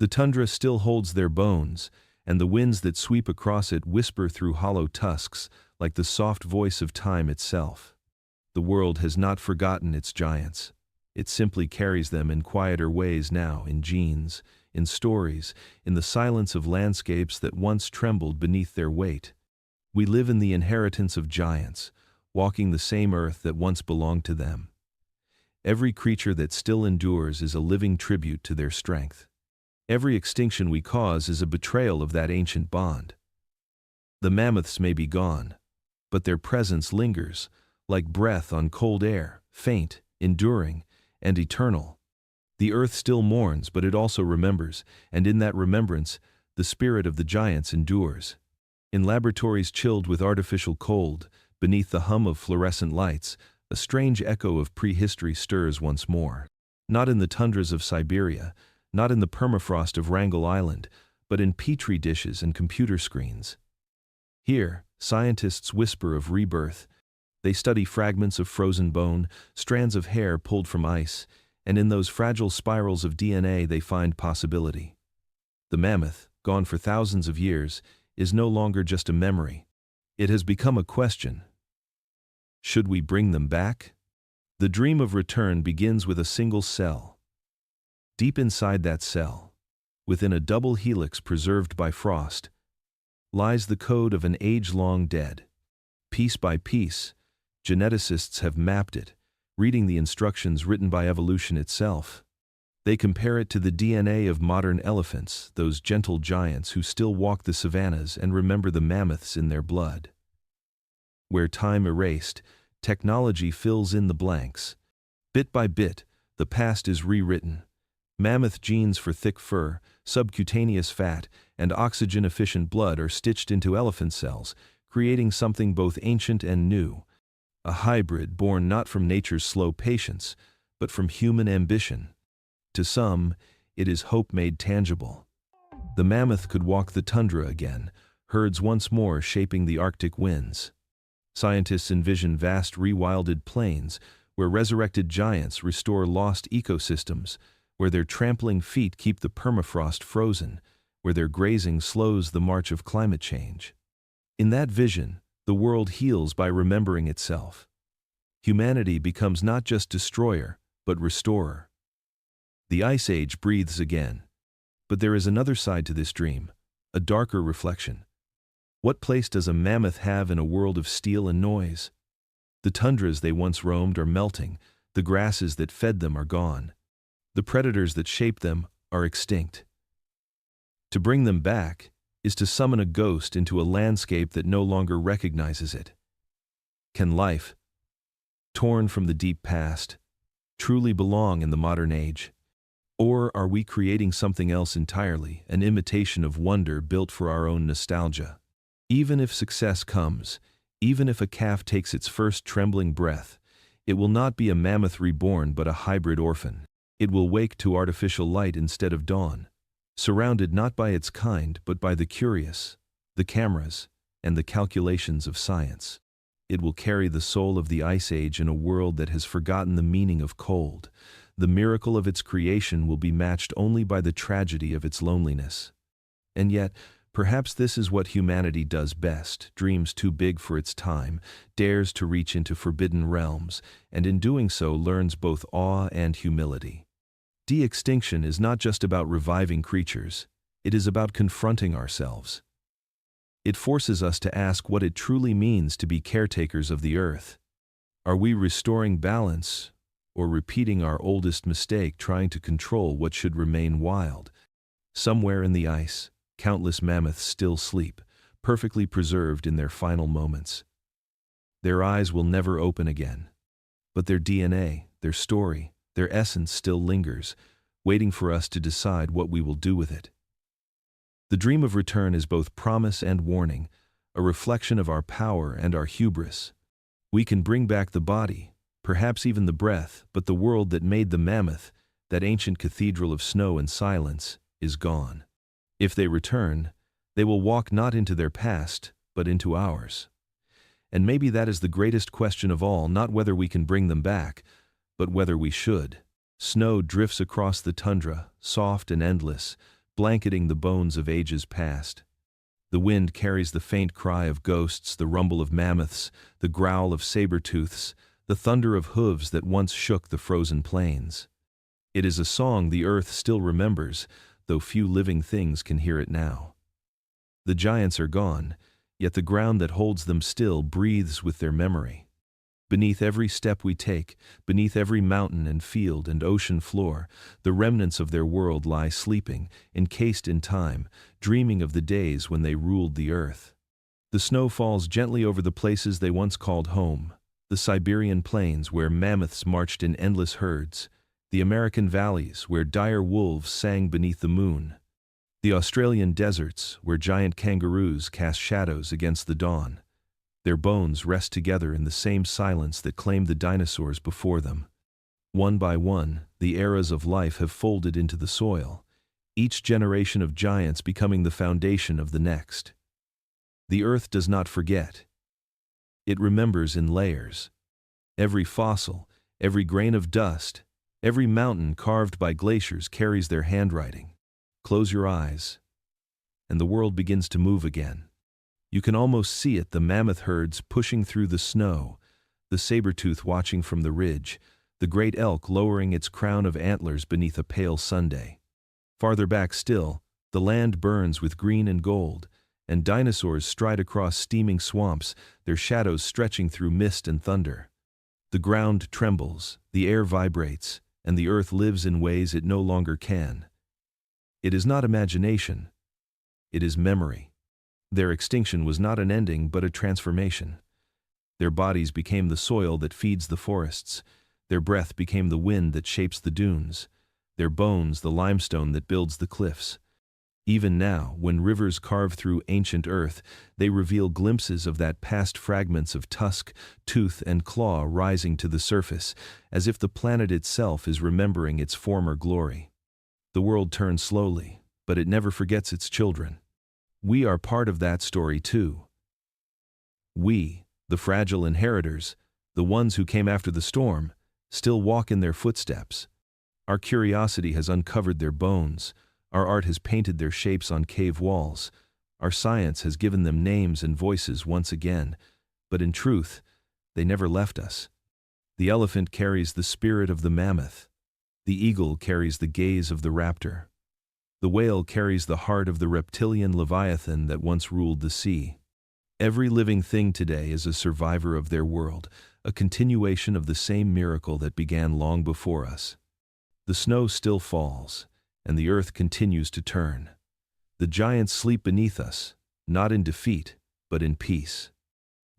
The tundra still holds their bones, and the winds that sweep across it whisper through hollow tusks like the soft voice of time itself. The world has not forgotten its giants. It simply carries them in quieter ways now, in genes, in stories, in the silence of landscapes that once trembled beneath their weight. We live in the inheritance of giants, walking the same earth that once belonged to them. Every creature that still endures is a living tribute to their strength. Every extinction we cause is a betrayal of that ancient bond. The mammoths may be gone, but their presence lingers, like breath on cold air, faint, enduring, and eternal. The earth still mourns, but it also remembers, and in that remembrance, the spirit of the giants endures. In laboratories chilled with artificial cold, beneath the hum of fluorescent lights, a strange echo of prehistory stirs once more. Not in the tundras of Siberia, not in the permafrost of Wrangel Island, but in petri dishes and computer screens. Here, scientists whisper of rebirth. They study fragments of frozen bone, strands of hair pulled from ice, and in those fragile spirals of DNA they find possibility. The mammoth, gone for thousands of years, is no longer just a memory. It has become a question. Should we bring them back? The dream of return begins with a single cell. Deep inside that cell, within a double helix preserved by frost, lies the code of an age-long dead. Piece by piece, geneticists have mapped it, reading the instructions written by evolution itself. They compare it to the DNA of modern elephants, those gentle giants who still walk the savannas and remember the mammoths in their blood. Where time erased, technology fills in the blanks. Bit by bit, the past is rewritten. Mammoth genes for thick fur, subcutaneous fat, and oxygen-efficient blood are stitched into elephant cells, creating something both ancient and new. A hybrid born not from nature's slow patience, but from human ambition. To some, it is hope made tangible. The mammoth could walk the tundra again, herds once more shaping the Arctic winds. Scientists envision vast rewilded plains where resurrected giants restore lost ecosystems, where their trampling feet keep the permafrost frozen, where their grazing slows the march of climate change. In that vision, the world heals by remembering itself. Humanity becomes not just destroyer, but restorer. The Ice Age breathes again. But there is another side to this dream, a darker reflection. What place does a mammoth have in a world of steel and noise? The tundras they once roamed are melting, the grasses that fed them are gone. The predators that shaped them are extinct. To bring them back is to summon a ghost into a landscape that no longer recognizes it. Can life, torn from the deep past, truly belong in the modern age? Or are we creating something else entirely, an imitation of wonder built for our own nostalgia? Even if success comes, even if a calf takes its first trembling breath, it will not be a mammoth reborn but a hybrid orphan. It will wake to artificial light instead of dawn, surrounded not by its kind but by the curious, the cameras, and the calculations of science. It will carry the soul of the Ice Age in a world that has forgotten the meaning of cold. The miracle of its creation will be matched only by the tragedy of its loneliness. And yet, perhaps this is what humanity does best, dreams too big for its time, dares to reach into forbidden realms, and in doing so learns both awe and humility. De-extinction is not just about reviving creatures, it is about confronting ourselves. It forces us to ask what it truly means to be caretakers of the earth. Are we restoring balance, or repeating our oldest mistake trying to control what should remain wild? Somewhere in the ice, countless mammoths still sleep, perfectly preserved in their final moments. Their eyes will never open again, but their DNA, their story, their essence still lingers, waiting for us to decide what we will do with it. The dream of return is both promise and warning, a reflection of our power and our hubris. We can bring back the body, perhaps even the breath, but the world that made the mammoth, that ancient cathedral of snow and silence, is gone. If they return, they will walk not into their past, but into ours. And maybe that is the greatest question of all, not whether we can bring them back, but whether we should. Snow drifts across the tundra, soft and endless, blanketing the bones of ages past. The wind carries the faint cry of ghosts, the rumble of mammoths, the growl of saber-tooths, the thunder of hooves that once shook the frozen plains. It is a song the earth still remembers, though few living things can hear it now. The giants are gone, yet the ground that holds them still breathes with their memory. Beneath every step we take, beneath every mountain and field and ocean floor, the remnants of their world lie sleeping, encased in time, dreaming of the days when they ruled the earth. The snow falls gently over the places they once called home. the Siberian plains where mammoths marched in endless herds, the American valleys where dire wolves sang beneath the moon, the Australian deserts where giant kangaroos cast shadows against the dawn. Their bones rest together in the same silence that claimed the dinosaurs before them. One by one, the eras of life have folded into the soil, each generation of giants becoming the foundation of the next. The earth does not forget. It remembers in layers. Every fossil, every grain of dust, every mountain carved by glaciers carries their handwriting. Close your eyes, and the world begins to move again. You can almost see it, the mammoth herds pushing through the snow, the saber-tooth watching from the ridge, the great elk lowering its crown of antlers beneath a pale Sunday. Farther back still, the land burns with green and gold, and dinosaurs stride across steaming swamps, their shadows stretching through mist and thunder. The ground trembles, the air vibrates, and the earth lives in ways it no longer can. It is not imagination. It is memory. Their extinction was not an ending but a transformation. Their bodies became the soil that feeds the forests. Their breath became the wind that shapes the dunes. Their bones the limestone that builds the cliffs. Even now, when rivers carve through ancient earth, they reveal glimpses of that past, fragments of tusk, tooth, and claw rising to the surface, as if the planet itself is remembering its former glory. The world turns slowly, but it never forgets its children. We are part of that story too. We, the fragile inheritors, the ones who came after the storm, still walk in their footsteps. Our curiosity has uncovered their bones. Our art has painted their shapes on cave walls. Our science has given them names and voices once again. But in truth, they never left us. The elephant carries the spirit of the mammoth. The eagle carries the gaze of the raptor. The whale carries the heart of the reptilian leviathan that once ruled the sea. Every living thing today is a survivor of their world, a continuation of the same miracle that began long before us. The snow still falls, and the earth continues to turn. The giants sleep beneath us, not in defeat, but in peace.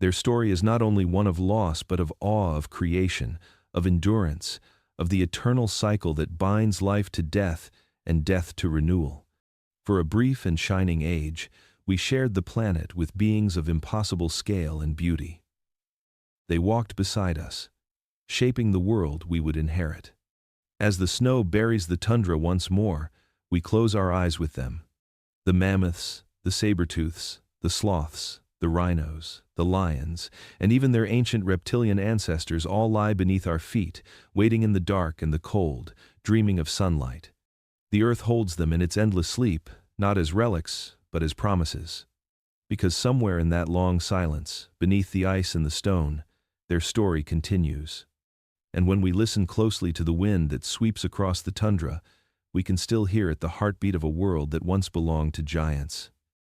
Their story is not only one of loss but of awe, of creation, of endurance, of the eternal cycle that binds life to death and death to renewal. For a brief and shining age, we shared the planet with beings of impossible scale and beauty. They walked beside us, shaping the world we would inherit. As the snow buries the tundra once more, we close our eyes with them. The mammoths, the saber-tooths, the sloths, the rhinos, the lions, and even their ancient reptilian ancestors all lie beneath our feet, waiting in the dark and the cold, dreaming of sunlight. The earth holds them in its endless sleep, not as relics, but as promises. Because somewhere in that long silence, beneath the ice and the stone, their story continues. And when we listen closely to the wind that sweeps across the tundra, we can still hear it, the heartbeat of a world that once belonged to giants.